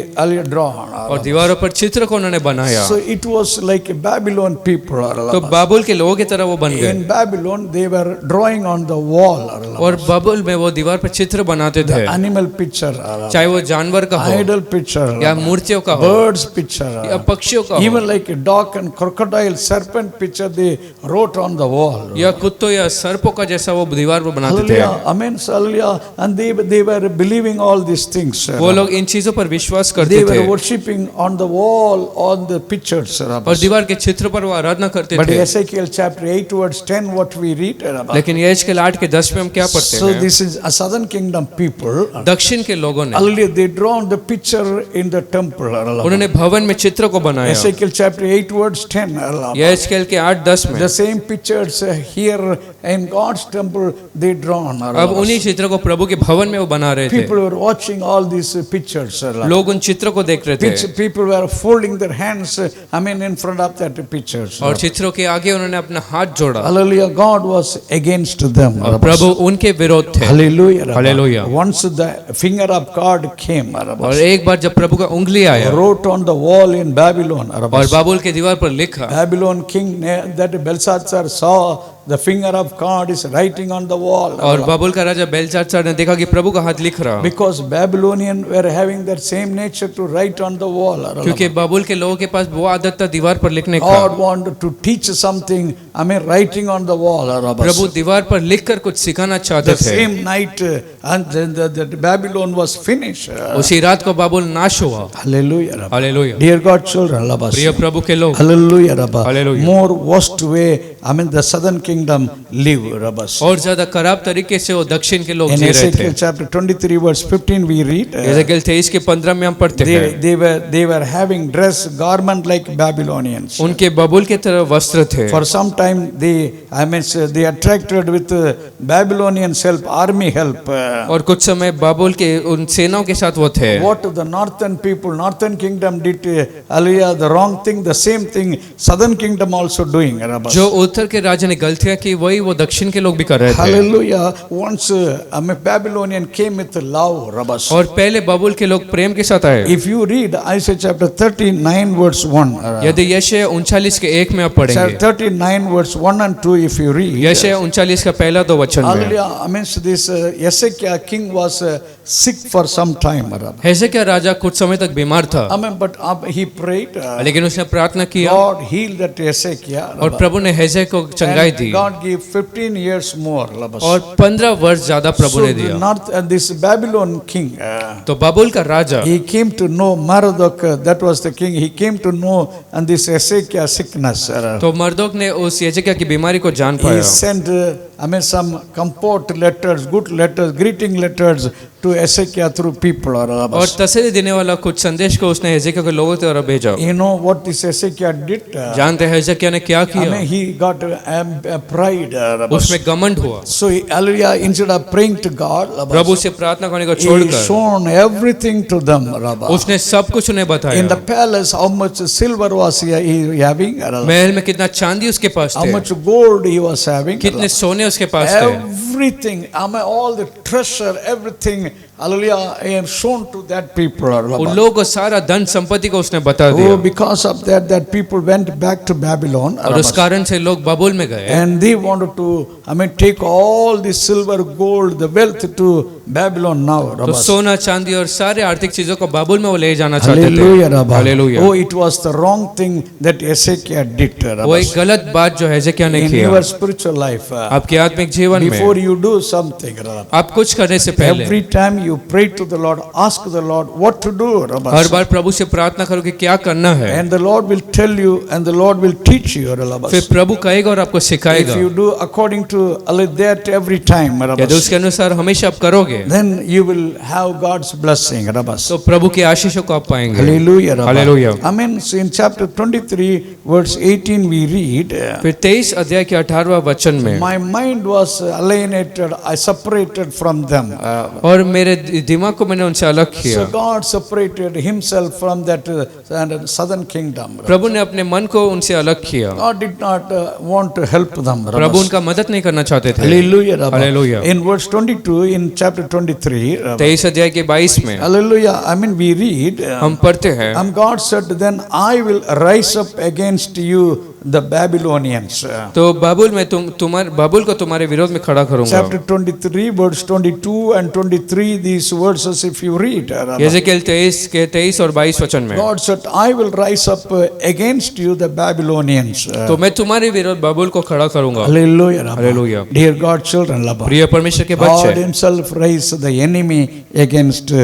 drawn. और दीवारों पर चित्र को उन्होंने बनाया। So it was like a Babylon people. तो बाबुल के लोगों की तरह वो बन गए In Babylon, they were drawing on the wall. और बाबुल में वो दीवार पर चित्र बनाते थे, Animal picture. चाहे वो जानवर का हो Idol picture. या मूर्तियों का हो Birds या picture. पक्षियों का Even हो like a dog and crocodile, serpent picture they wrote on the wall. या कुत्तों या सर्पों का जैसा वो दीवार पर बनाते थे। Hallelujah. Amen. Hallelujah. And they were believing all these things. वो लोग इन चीजों पर विश्वास करते They थे were worshipping on the wall, on the pictures. और दीवार के चित्र पर वो आराधना करते But थे। Ezekiel chapter 8 verse 10, what we read. लेकिन यहेजकेल 8 के 10 में हम क्या पढ़ते So हैं? this is a southern kingdom people. दक्षिण के लोगों ने Hallelujah. They drawn the picture in the temple. उन्होंने भवन में चित्र को बनाया। Ezekiel chapter 8 verse 10. यहेजकेल के 8-10 में The same pictures here in God's temple they drawn. अब उन्हीं चित्र को प्रभु के भवन में वो बना रहे थे। People were watching all these pictures. लोग उन चित्र को देख रहे थे People were folding their hands, in front of that pictures. और चित्रों के आगे उन्होंने अपना हाथ जोड़ा Hallelujah. God was against them. और प्रभु उनके विरोध थे। Hallelujah. Hallelujah. Once the finger of God came, और एक बार जब प्रभु का उंगली आया wrote on the wall in Babylon. और बाबुल के दीवार पर लिखा, Babylon king that Belshazzar saw the finger of God is writing on the wall. और बाबुल का राजा बेलशात्सर ने देखा कि प्रभु का हाथ लिख रहा, Because Babylonian were having that same nature to write on the wall. क्योंकि बाबुल के लोगों के पास वो आदत था दीवार पर लिखने का। God wanted to teach something, writing on the wall. प्रभु दीवार पर लिखकर कुछ सिखाना चाहते The थे। same night, and then the Babylon was finished. उसी रात को बाबुल नाश हुआ। Hallelujah. Hallelujah. Dear God children, प्रिय प्रभु के लोग, Hallelujah. Hallelujah. More worst way, the southern kingdom live. और ज्यादा खराब तरीके से वो दक्षिण के लोग In जी रहे Ezekiel थे। chapter 23 verse 15 we read. यहेजकेल 23 के 15 में हम पढ़ते हैं, They were having dress garment like Babylonians. उनके बाबुल के तरह वस्त्र थे। For some time they attracted with Babylonian help, army help. और कुछ समय बाबुल के उन सेनाओं के साथ वो थे। What the northern people, northern kingdom did, Hallelujah, the wrong thing, the same thing, southern kingdom also doing. जो उत्तर के राजा ने गलतियां की वही वो दक्षिण के लोग भी कर रहे थे। Hallelujah. Once Babylonian came with love, Rabbas. और पहले बाबुल के लोग प्रेम के साथ आए। If you read Isaiah chapter 39 verse 1. यदि यशायाह 39 के 1 में आप पढ़ेंगे, 39 verse 1 and 2 if you read. यशायाह 39 का पहला 2 वचन में, Hallelujah. This Hezekiah king was sick for some time. हेजेकिय्याह राजा कुछ समय तक बीमार था, But he prayed. लेकिन उसने प्रार्थना किया God healed that Hezekiah. और प्रभु ने हेजेकिय्याह को चंगाई दी And God gave 15 years more. और 15 वर्ष ज्यादा प्रभु So ने the दिया। north, this Babylon king, तो बाबुल का राजा, he came to know Merodach, that was the king. He came to know and this Hezekiah sickness. तो मर्दोक ने उस हेजेकिय्याह की बीमारी को जान He पाया। sent some comfort letters, good letters, greeting letters to Hezekiah through people. और तसल्ली देने वाला कुछ संदेश को उसने हेजेकिय्याह के लोगों की तरफ भेजा। You know what this Hezekiah did? जानते हैं हेजेकिय्याह ने क्या किया? He got pride. उसमें घमंड हुआ। So hallelujah, instead of praying to God, प्रभु से प्रार्थना करने को he छोड़कर shown everything to them. उसने सब कुछ उन्हें In the बताया। palace, how much silver was he having? महल में कितना चांदी उसके पास How थे, much gold he was having? कितने सोने उसके पास थे, Everything, all the treasure, everything, hallelujah, I am shown to that people. उन लोगों को सारा धन संपत्ति को उसने बता Oh, दिया। because of that people went back to Babylon. और उस कारण से लोग बाबुल में गए And they wanted to, take all the silver, gold, the wealth to Babylon now. तो सोना चांदी और सारे आर्थिक चीजों को बाबुल में वो ले जाना चाहते Hallelujah, थे। Rabbi. Hallelujah. Oh, it was the wrong thing that Hezekiah did. वो एक गलत बात जो हेजेकिय्याह ने In किया। your spiritual life, आपके आत्मिक जीवन before में you do something, आप कुछ करने से पहले every time you pray to the Lord, ask the Lord what to do. Rabba. हर बार प्रभु से प्रार्थना करो कि क्या करना है, And the Lord will tell you and the Lord will teach you. Rabba. फिर प्रभु कहेगा और आपको सिखाएगा। If you do according to that every time, Rabba, यदि उसके अनुसार हमेशा आप करोगे then you will have God's blessing. Rabba. तो प्रभु के आशीषों को आप पाएंगे। Hallelujah. Rabba. Hallelujah. Amen. So in chapter 23 verse 18 we read, फिर 23 अध्याय के 18वां वचन में, my mind was alienated, I separated from them. और मेरे दिमाग को मैंने उनसे अलग किया। So God separated himself from that southern kingdom. प्रभु ने अपने मन को उनसे अलग किया। God did not want to help them. प्रभु उनका मदद नहीं करना चाहते थे। Hallelujah. Rabba. Hallelujah. In verse 22 in chapter 23, Rabba. 23 अध्याय के 22 में Hallelujah. I mean we read, हम पढ़ते हैं, and God said, then I will rise up against you the Babylonians. तो बाबुल में बाबुल को तुम्हारे विरोध में खड़ा करूंगा। Chapter 23 verse 22 and 23, these verses if you read, Rabba. यहेजकेल 23 के 23 और 22 वचन में, God said, I will rise up against you the Babylonians. तो मैं तुम्हारे विरोध बाबुल को खड़ा करूंगा। Hallelujah. Rabba. Hallelujah. Dear God children, Rabba. प्रिय परमेश्वर के God बच्चे, himself raised the enemy against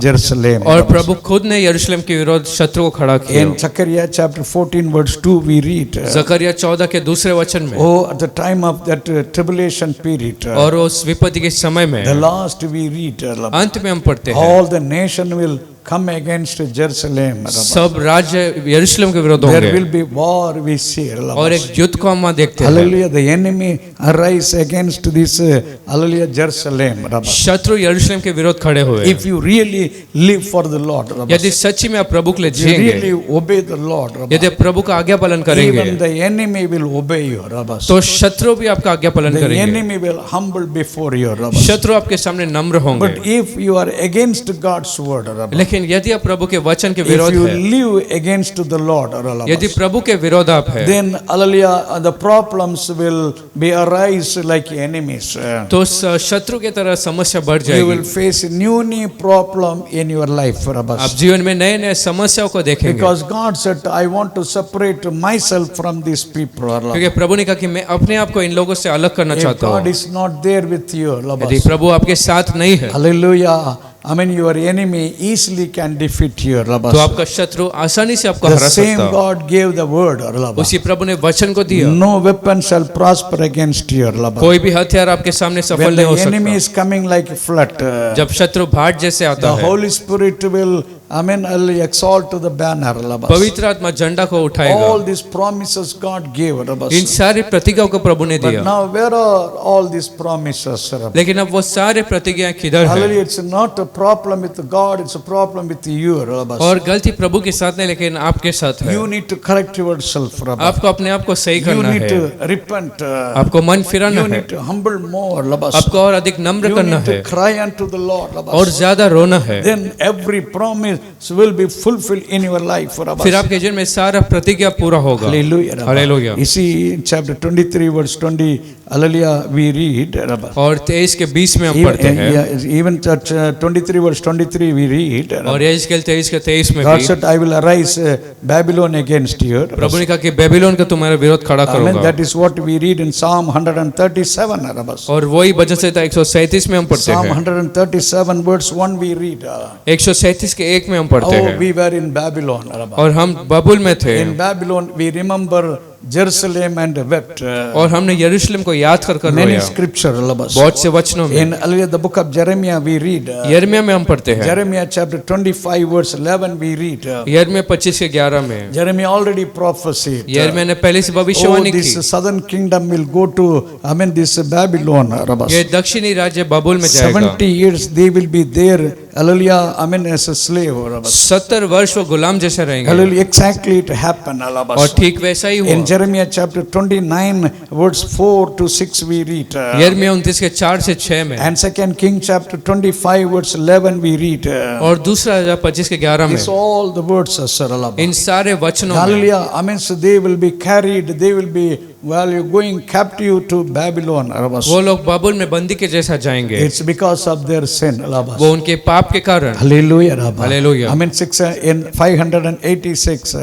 Jerusalem. और प्रभु खुद ने यरूशलेम के विरोध शत्रु को खड़ा किया। In Zechariah chapter 14 verse 2 we read, जकरिया 14 के दूसरे वचन में, oh, at the time of that tribulation period, और उस विपत्ति के समय में the last we read, अंत में हम पढ़ते हैं, all the nation will come against Jerusalem. सब राज्य यरूशलेम के विरोध There होंगे will be war, we see. और एक युद्ध को हम वहाँ देखते हैं। Hallelujah. The enemy arise against this hallelujah Jerusalem. शत्रु यरूशलेम के विरोध खड़े हुए। If you really live for the Lord, यदि सच्ची में आप प्रभु के लिए you जिएंगे, really obey the Lord, यदि आप प्रभु का आज्ञा पालन करेंगे, even the enemy will obey you. तो शत्रु भी आपका आज्ञा पालन The करेंगे। enemy will humble before you. शत्रु आपके सामने नम्र होंगे। But if you are against God's word, लेकिन यदि आप प्रभु के वचन के if विरोध you है, live against the Lord, यदि प्रभु के विरोध आप है, then hallelujah the problems will be arise like enemies. तो शत्रु के तरह समस्या बढ़ You will जाएगी। face new problem in your life. आप जीवन में नए नए समस्याओं को देखेंगे, Because God said, I want to separate myself from these people. क्योंकि प्रभु ने कहा कि मैं अपने आप को इन लोगों से अलग करना If चाहता God हूँ। is not there with you, यदि प्रभु आपके साथ नहीं है, hallelujah, I mean your enemy easily can defeat you. तो आपका शत्रु आसानी से आपको The हरा same सकता है। God gave the word. उसी प्रभु ने वचन को दिया। No weapon shall prosper against you. कोई भी हथियार आपके सामने When सफल नहीं हो the enemy सकता। is coming like a flood, जब शत्रु भाट जैसे आता the है, Holy Spirit will, I mean, exalt to the banner. पवित्र आत्मा झंडा को All उठाएगा। these promises God gave. इन सारी प्रतिज्ञाओं को प्रभु ने But दिया, now where are all these promises? लेकिन अब वो सारे प्रतिज्ञाएं किधर है? Hallelujah. It's not a problem with God, it's a problem with you. और गलती प्रभु के साथ नहीं, लेकिन आपके साथ है। You need to correct yourself. आपको अपने आप को सही You करना need है, to repent. आपको मन फिराना You है, need to humble more. आपको और अधिक नम्र You करना need है, to cry unto the Lord. और ज्यादा रोना है। Then every promise will be fulfilled in your life. फिर आपके जीवन में सारा प्रतिज्ञा पूरा होगा। Hallelujah. Hallelujah. You see in chapter 23 verse 20, hallelujah, we read. और 23 के 20 में हम पढ़ते हैं, Even 23 verse 23 we read. और यहेजकेल 23 के 23 में God भी said, I will arise Babylon against you. प्रभु ने कहा कि बेबीलोन का तुम्हारा विरोध खड़ा Amen. करूंगा। That is what we read in Psalm 137. और वही भजन संहिता 137 में हम पढ़ते Psalm हैं, 137 verse 1 we read. 137 के 1 में हम पढ़ते Oh, हैं, we were in Babylon. और हम बाबुल में थे, In Babylon we remember Jerusalem and wept. और हमने यरूशलेम को याद कर Many रोया। scripture. बहुत से वचनों में, In hallelujah, the book of Jeremiah we read. यिर्मयाह में हम पढ़ते हैं, Jeremiah chapter 25 verse 11 we read. यिर्मयाह 25 के 11 में Jeremiah already prophesied. यिर्मयाह ने पहले से Oh, भविष्यवाणी this की, southern kingdom will go to, I mean, this Babylon. ये दक्षिणी राज्य बाबुल में जाएगा। 70 years they will be there. Hallelujah, I mean, as a slave. 70 वर्ष वो गुलाम जैसे रहेंगे, Hallelujah, exactly it happened. और ठीक वैसा ही In हुआ। Jeremiah chapter 29 verse 4 to 6 we read. यिर्मयाह 29 के 4 से 6 में, And 2 King chapter 25 verse 11 we read. और दूसरा राजा 25 के 11 में, It's all the words of Saralabha. इन सारे वचनों में, Hallelujah, I mean, so they will be carried, they will be, well, you're going captive to Babylon. वो लोग बाबुल में बंदी के जैसा जाएंगे, It's because of their sin. वो उनके पाप के कारण। Hallelujah. Hallelujah. I mean, in 586.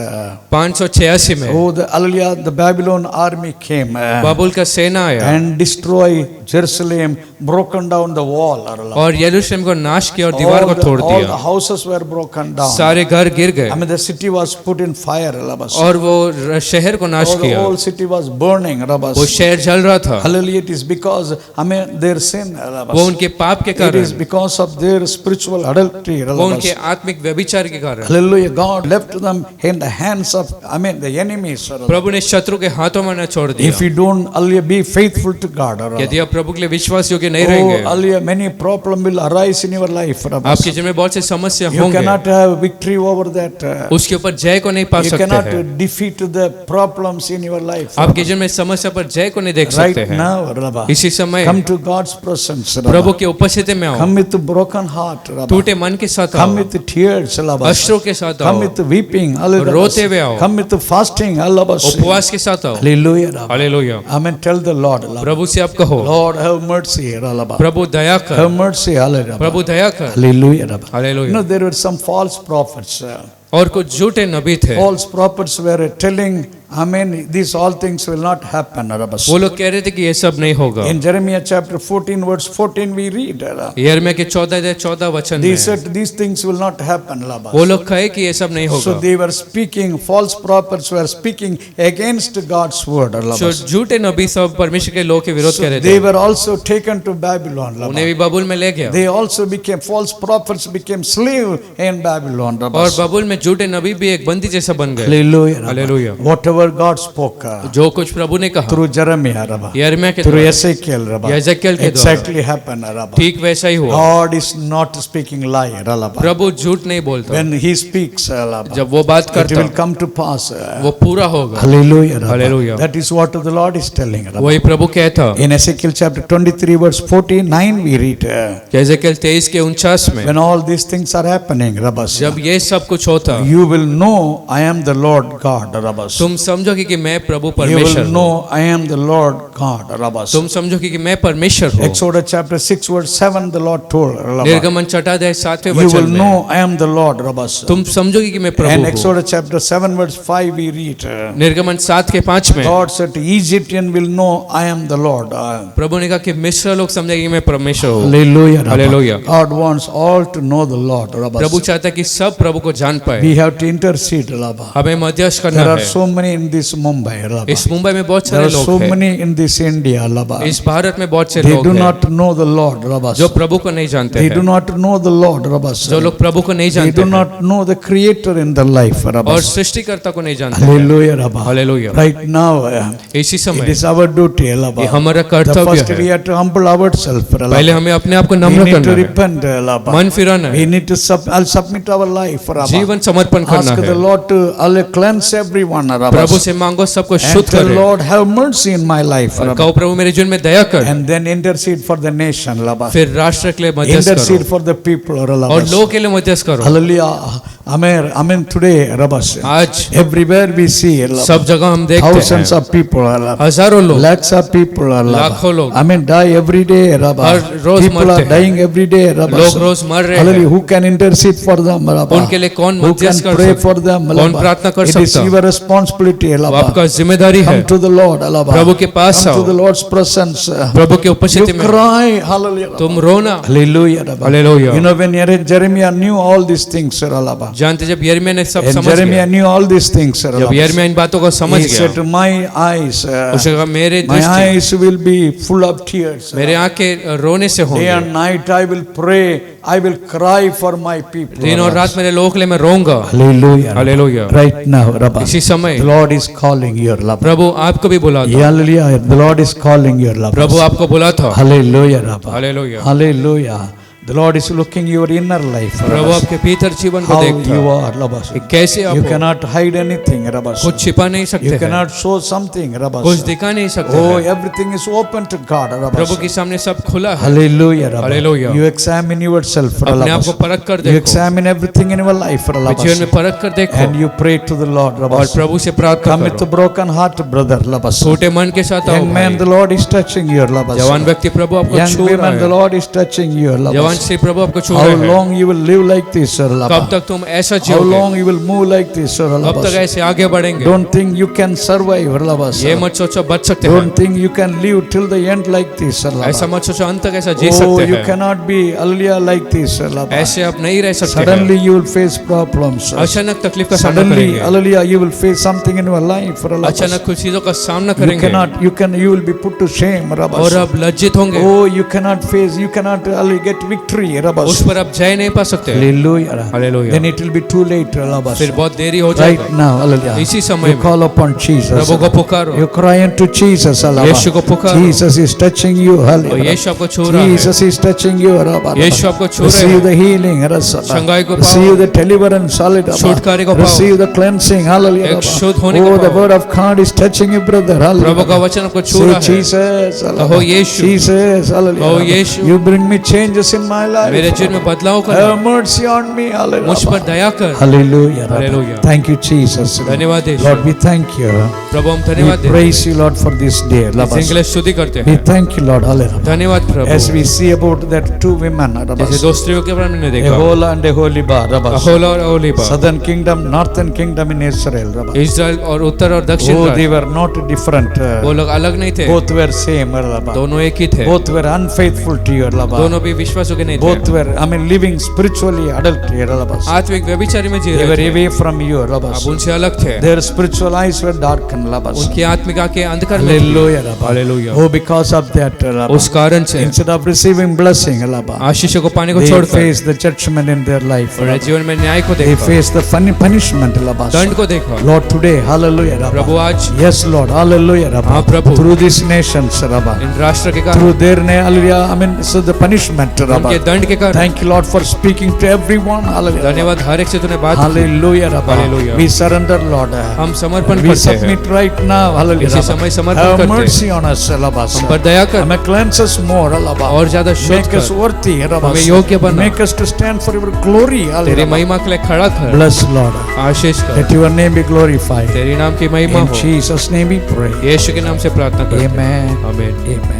586 में Oh, hallelujah, the Babylon army came बाबुल का सेना आया and destroy Jerusalem, broken down the wall. और यरूशलेम को नाश किया और दीवार को तोड़ all the दिया, houses were broken down. सारे घर गिर गए I mean, the city was put in fire. और वो शहर को नाश Oh, the किया, whole city was burning. वो शहर जल रहा था। Hallelujah. It is because, I mean, their sin. वो उनके पाप के It is कारण, because of their spiritual adultery. वो उनके आत्मिक व्यभिचार के कारण Hallelujah. God left them in the hands of, I mean, the enemies. प्रभु ने शत्रु के हाथों में न छोड़ दिया। If you don't be faithful to God, यदि आप प्रभु के लिए विश्वास योग्य नहीं oh, रहेंगे, many problem will arise in your life. आपके जीवन में बहुत सी समस्या You होंगे, cannot have victory over that. उसके ऊपर जय को नहीं पा You सकते cannot हैं। defeat the problems in your life. आपके जीवन में समस्या पर जय को नहीं देख सकते Right हैं। now, Rabba, इसी समय come to God's presence. Rabba. प्रभु के उपस्थिति में आओ, Come with a broken heart. Rabba. टूटे मन के साथ Come आओ, with tears. Rabba. अश्रु के साथ Come आओ, with weeping. Hallelujah. रोते हुए आओ, Come with fasting. Hallelujah. उपवास के साथ आओ। Hallelujah. Rabba. Hallelujah. Amen. Tell the Lord. Rabba. प्रभु से आप कहो, Lord, have mercy. Rabba. प्रभु दया कर, Have mercy. Hallelujah. प्रभु दया कर। Hallelujah. Rabba. You hallelujah. know, there were some false prophets. और कुछ झूठे नबी थे, False prophets were telling, I mean, these all things will not happen. Rabba. वो लोग कह रहे थे कि ये सब नहीं होगा। In Jeremiah chapter 14, verse 14, we read. यिर्मयाह के 14 वचन They में said these things will not happen. Rabba. वो लोग कहे कि ये सब नहीं So होगा। they were speaking, false prophets were speaking against God's word. जो झूठे नबी सब परमेश्वर के लोग के विरोध So कर रहे they थे, were also taken to Babylon. उन्हें भी बबुल में ले गया, They also became, false prophets became slave in Babylon. और बबुल में झूठे नबी भी एक बंदी जैसा बन गए। Hallelujah. Hallelujah. Whatever God spoke जो कुछ प्रभु ने कहा through Jeremiah, Rabba, यिर्मयाह के through द्वारा, Ezekiel, Rabba, यजेकिएल के द्वारा exactly happened. Rabba. ठीक वैसा ही हुआ। God is not speaking lie. Rabba. प्रभु झूठ नहीं बोलता, When He speaks, Rabba, जब वो बात it करता will come to pass. वो पूरा होगा। Hallelujah. Rabba. Hallelujah. That is what the Lord is telling. Rabba. वही प्रभु कहता, In Ezekiel chapter 23 verse 49 we read, यजेकिएल 23 के 49 में, when all these things are happening, Rabba, जब ये सब कुछ होता, you will know I am the Lord God. Rabba. तुम समझोगे कि मैं प्रभु You परमेश्वर will हूँ। know I am the Lord God. Rabba. तुम समझोगे कि मैं परमेश्वर हूँ। Exodus chapter 6 verse 7 the Lord told, Rabba, निर्गमन 7वें you will वचन में, know I am the Lord. Rabba. तुम समझोगे कि मैं And प्रभु हूँ। Exodus chapter 7 verse 5 we read, निर्गमन 7:5 में God said Egyptian will know I am the Lord. प्रभु ने कहा कि मिस्र लोग समझेंगे कि मैं परमेश्वर हूँ। Hallelujah. Rabba. Hallelujah. God wants all to know the Lord. Rabba. प्रभु चाहता है कि सब प्रभु को जान पाए। We have to intercede. Rabba. हमें मध्यस्थ करना There are है। so many in this Mumbai. Rabba. इस मुंबई में बहुत There सारे are so लोग हैं, many in this India. Rabba. इस भारत में बहुत से They लोग do हैं not know the Lord. Rabba. जो प्रभु को नहीं जानते They do हैं, not know the Lord. Rabba. जो लोग प्रभु को नहीं They जानते do हैं not know the Creator in their life. Rabba. और सृष्टिकर्ता को नहीं जानते हैं। Hallelujah. Rabba. Hallelujah. Right now, इसी it समय is our duty. Rabba. ये हमारा The कर्तव्य first we है, have to humble ourselves. Rabba. पहले हमें अपने आप को We नम्र need to करना है, repent. Rabba. मन फिराना We है, need to submit our life. Rabba. जीवन समर्पण करना Ask the है। Lord to cleanse everyone. Rabba. प्रभु से मांगो सबको And शुद्ध tell करे, Lord, have mercy in my life. और Rabba. कहो प्रभु मेरे जीवन में दया कर, And then intercede for the nation. Rabba. फिर राष्ट्र के लिए मध्यस्थ Intercede करो for the people. और Rabba. लोग के लिए मध्यस्थ करो। Hallelujah. Amen. Today, Rabba. आज Everywhere we see सब जगह हम देखते thousands हैं of people. Rabba. हजारों लोग, Lakhs of people. Rabba. लाखों लोग Die every day. Rabba. हर रोज People मरते are हैं। dying every day. Rabba. लोग रोज मर रहे Hallelujah. हैं, Who can intercede for them? Rabba. उनके लिए कौन Who मध्यस्थ can कर pray सकता for them? कौन Rabba. प्रार्थना कर It is सकता? your responsibility. वो Rabba. आपका जिम्मेदारी है। Come to the Lord. Rabba. प्रभु के पास Come to आओ, the Lord's presence. प्रभु के You उपस्थिति में cry. Hallelujah. तुम रोना। Hallelujah. Rabba. Hallelujah. You know when Jeremiah knew all these things. Rabba. जानते जब यिर्मयाह ने सब And समझ Jeremiah गया, knew all these things. जब Rabba. यिर्मयाह इन बातों को समझ He said, गया, my eyes, उसने कहा मेरे my दृष्टि, eyes will be full of tears. मेरे आंखें रोने से Day होंगे, and night I will pray, I will cry for my people. दिन और रात मेरे लोगों के लिए मैं रोऊंगा। Hallelujah. Hallelujah. Right now, Rabba. इसी समय The Lord is calling your love. प्रभु आपको भी बुला था, Hallelujah. The Lord is calling your love. प्रभु आपको बुला था। Hallelujah, Rabba. Hallelujah. Hallelujah. The Lord is looking your inner life. Prabhu Rabba. आपके भीतर जीवन को How देखता you है are, Rabba. कि कैसे आप You हो। cannot hide anything, Rabba. कुछ छिपा नहीं सकते You हैं, cannot show something, Rabba. कुछ दिखा नहीं सकते Oh, हैं। everything is open to God, Rabba. प्रभु के सामने सब खुला है। Hallelujah, Rabba. Hallelujah. You examine yourself, अपने आप को Rabba. परख कर You देखो, examine everything in your life, अपने जीवन में Rabba. परख कर देखो And you pray to the Lord, Rabba. और प्रभु से प्रार्थना Come with a करो। broken heart, brother, Rabba. छोटे मन के साथ आओ Young man, भाई। the Lord is touching you, Rabba. जवान व्यक्ति प्रभु आपको Young छू रहा women, the है, Lord is touching you, Rabba. जवान से प्रभु आपको छू How रहे हैं। long you will live like this, कब Lord. तक तुम ऐसा How जियोगे? long you will move like this, कब तक Lord. ऐसे आगे बढ़ेंगे? Don't think you can survive, Lord. ये मत सोचो बच सकते हैं। Don't think you can live till the end like this, ऐसा Lord. मत सोचो अंत तक ऐसा जी Oh, सकते you हैं। cannot be, hallelujah, like this, Lord. ऐसे आप नहीं रह सकते हैं। Suddenly you will face problems. अचानक तकलीफ का सामना Suddenly, करेंगे। hallelujah, you will face something in your life, Lord. अचानक कुछ चीजों का सामना You करेंगे cannot, you will be put to shame, Lord. और अब लज्जित होंगे। Oh, you cannot face, you cannot get victory, Lord. उस पर आप जय नहीं पा सकते। Hallelujah. Hallelujah. Then it will be too late, Lord. फिर बहुत देरी हो Right जाएगा। now, hallelujah. इसी समय You में call upon Jesus. प्रभु को पुकारो। You cry unto Jesus, यीशु को Allah. Pukaro. Jesus is touching you, और hallelujah. यीशु आपको छू रहा है। Jesus is touching you, Allah. यीशु आपको छू रहे Receive हैं। the healing, Allah. शंगाई को पाओ। Receive the deliverance, hallelujah. छुटकारे को पाओ। Receive the cleansing, hallelujah. एक शुद्ध होने को Oh, the पाओ। word of God is touching you, brother, प्रभु का hallelujah. वचन आपको छू Say रहा है। Jesus, कहो Allah. यीशु। Jesus, hallelujah. कहो यीशु। You bring me changes in my life. मेरे जीवन में बदलाव कर। Have mercy on me, hallelujah. मुझ पर दया कर। Hallelujah. Hallelujah. Thank you, Jesus. धन्यवाद यीशु। Lord, we thank you. प्रभु हम We धन्यवाद देते हैं। praise you, Lord, for this day. इनके लिए स्तुति करते We हैं। thank you, Lord. Hallelujah. धन्यवाद As Prabhu. we see about that two women, जैसे दो स्त्रियों के बारे में हमने देखा, Ahola and Oholiba, अहोला और ओलीबा, southern kingdom, northern kingdom in Israel. इस्राएल और उत्तर और दक्षिण Oh, they राज्य, were not different. वो लोग अलग नहीं थे, Both were same. दोनों एक ही थे। Both were unfaithful to you. दोनों भी विश्वासों के नहीं Both थे। were, I mean, living spiritually adultery. आत्मिक व्यभिचारी में जी They were रहे थे। away from you. अब उनसे अलग थे। Their spiritual eyes were darkened. उनकी आत्मिक आंखें अंधकार में थी। Hallelujah. Hallelujah। Oh, because of that, उस कारण से instead of receiving blessing, आशीषों को पाने को they छोड़कर faced the judgment in their life. उन्हें जीवन में न्याय को They देखा, faced the punishment. दंड को देखा। Lord, today, hallelujah. प्रभु आज Yes, Lord, hallelujah. हाँ प्रभु, Through these nations, इन राष्ट्र के कारण, through their hallelujah, I mean, so the punishment. उनके दंड के कारण, Thank you, Lord, for speaking to everyone. Hallelujah. धन्यवाद हर एक से तूने बात की। Hallelujah. Hallelujah। We surrender, Lord. हम समर्पण We करते हैं। submit right now. Hallelujah. इसी समय समर्पण Have करते हैं। mercy on us, हम पर दया कर May cleanse us more, Allah. और ज्यादा शुद्ध Make us कर, worthy, हमें योग्य बना, Make us to stand for your glory, तेरी hallelujah. महिमा के लिए खड़ा कर, Bless, Lord. आशीष कर, Let your name be glorified. तेरी नाम की महिमा In हो। Jesus' name we pray. यीशु के नाम से प्रार्थना करते हैं। Amen. आमीन। Amen.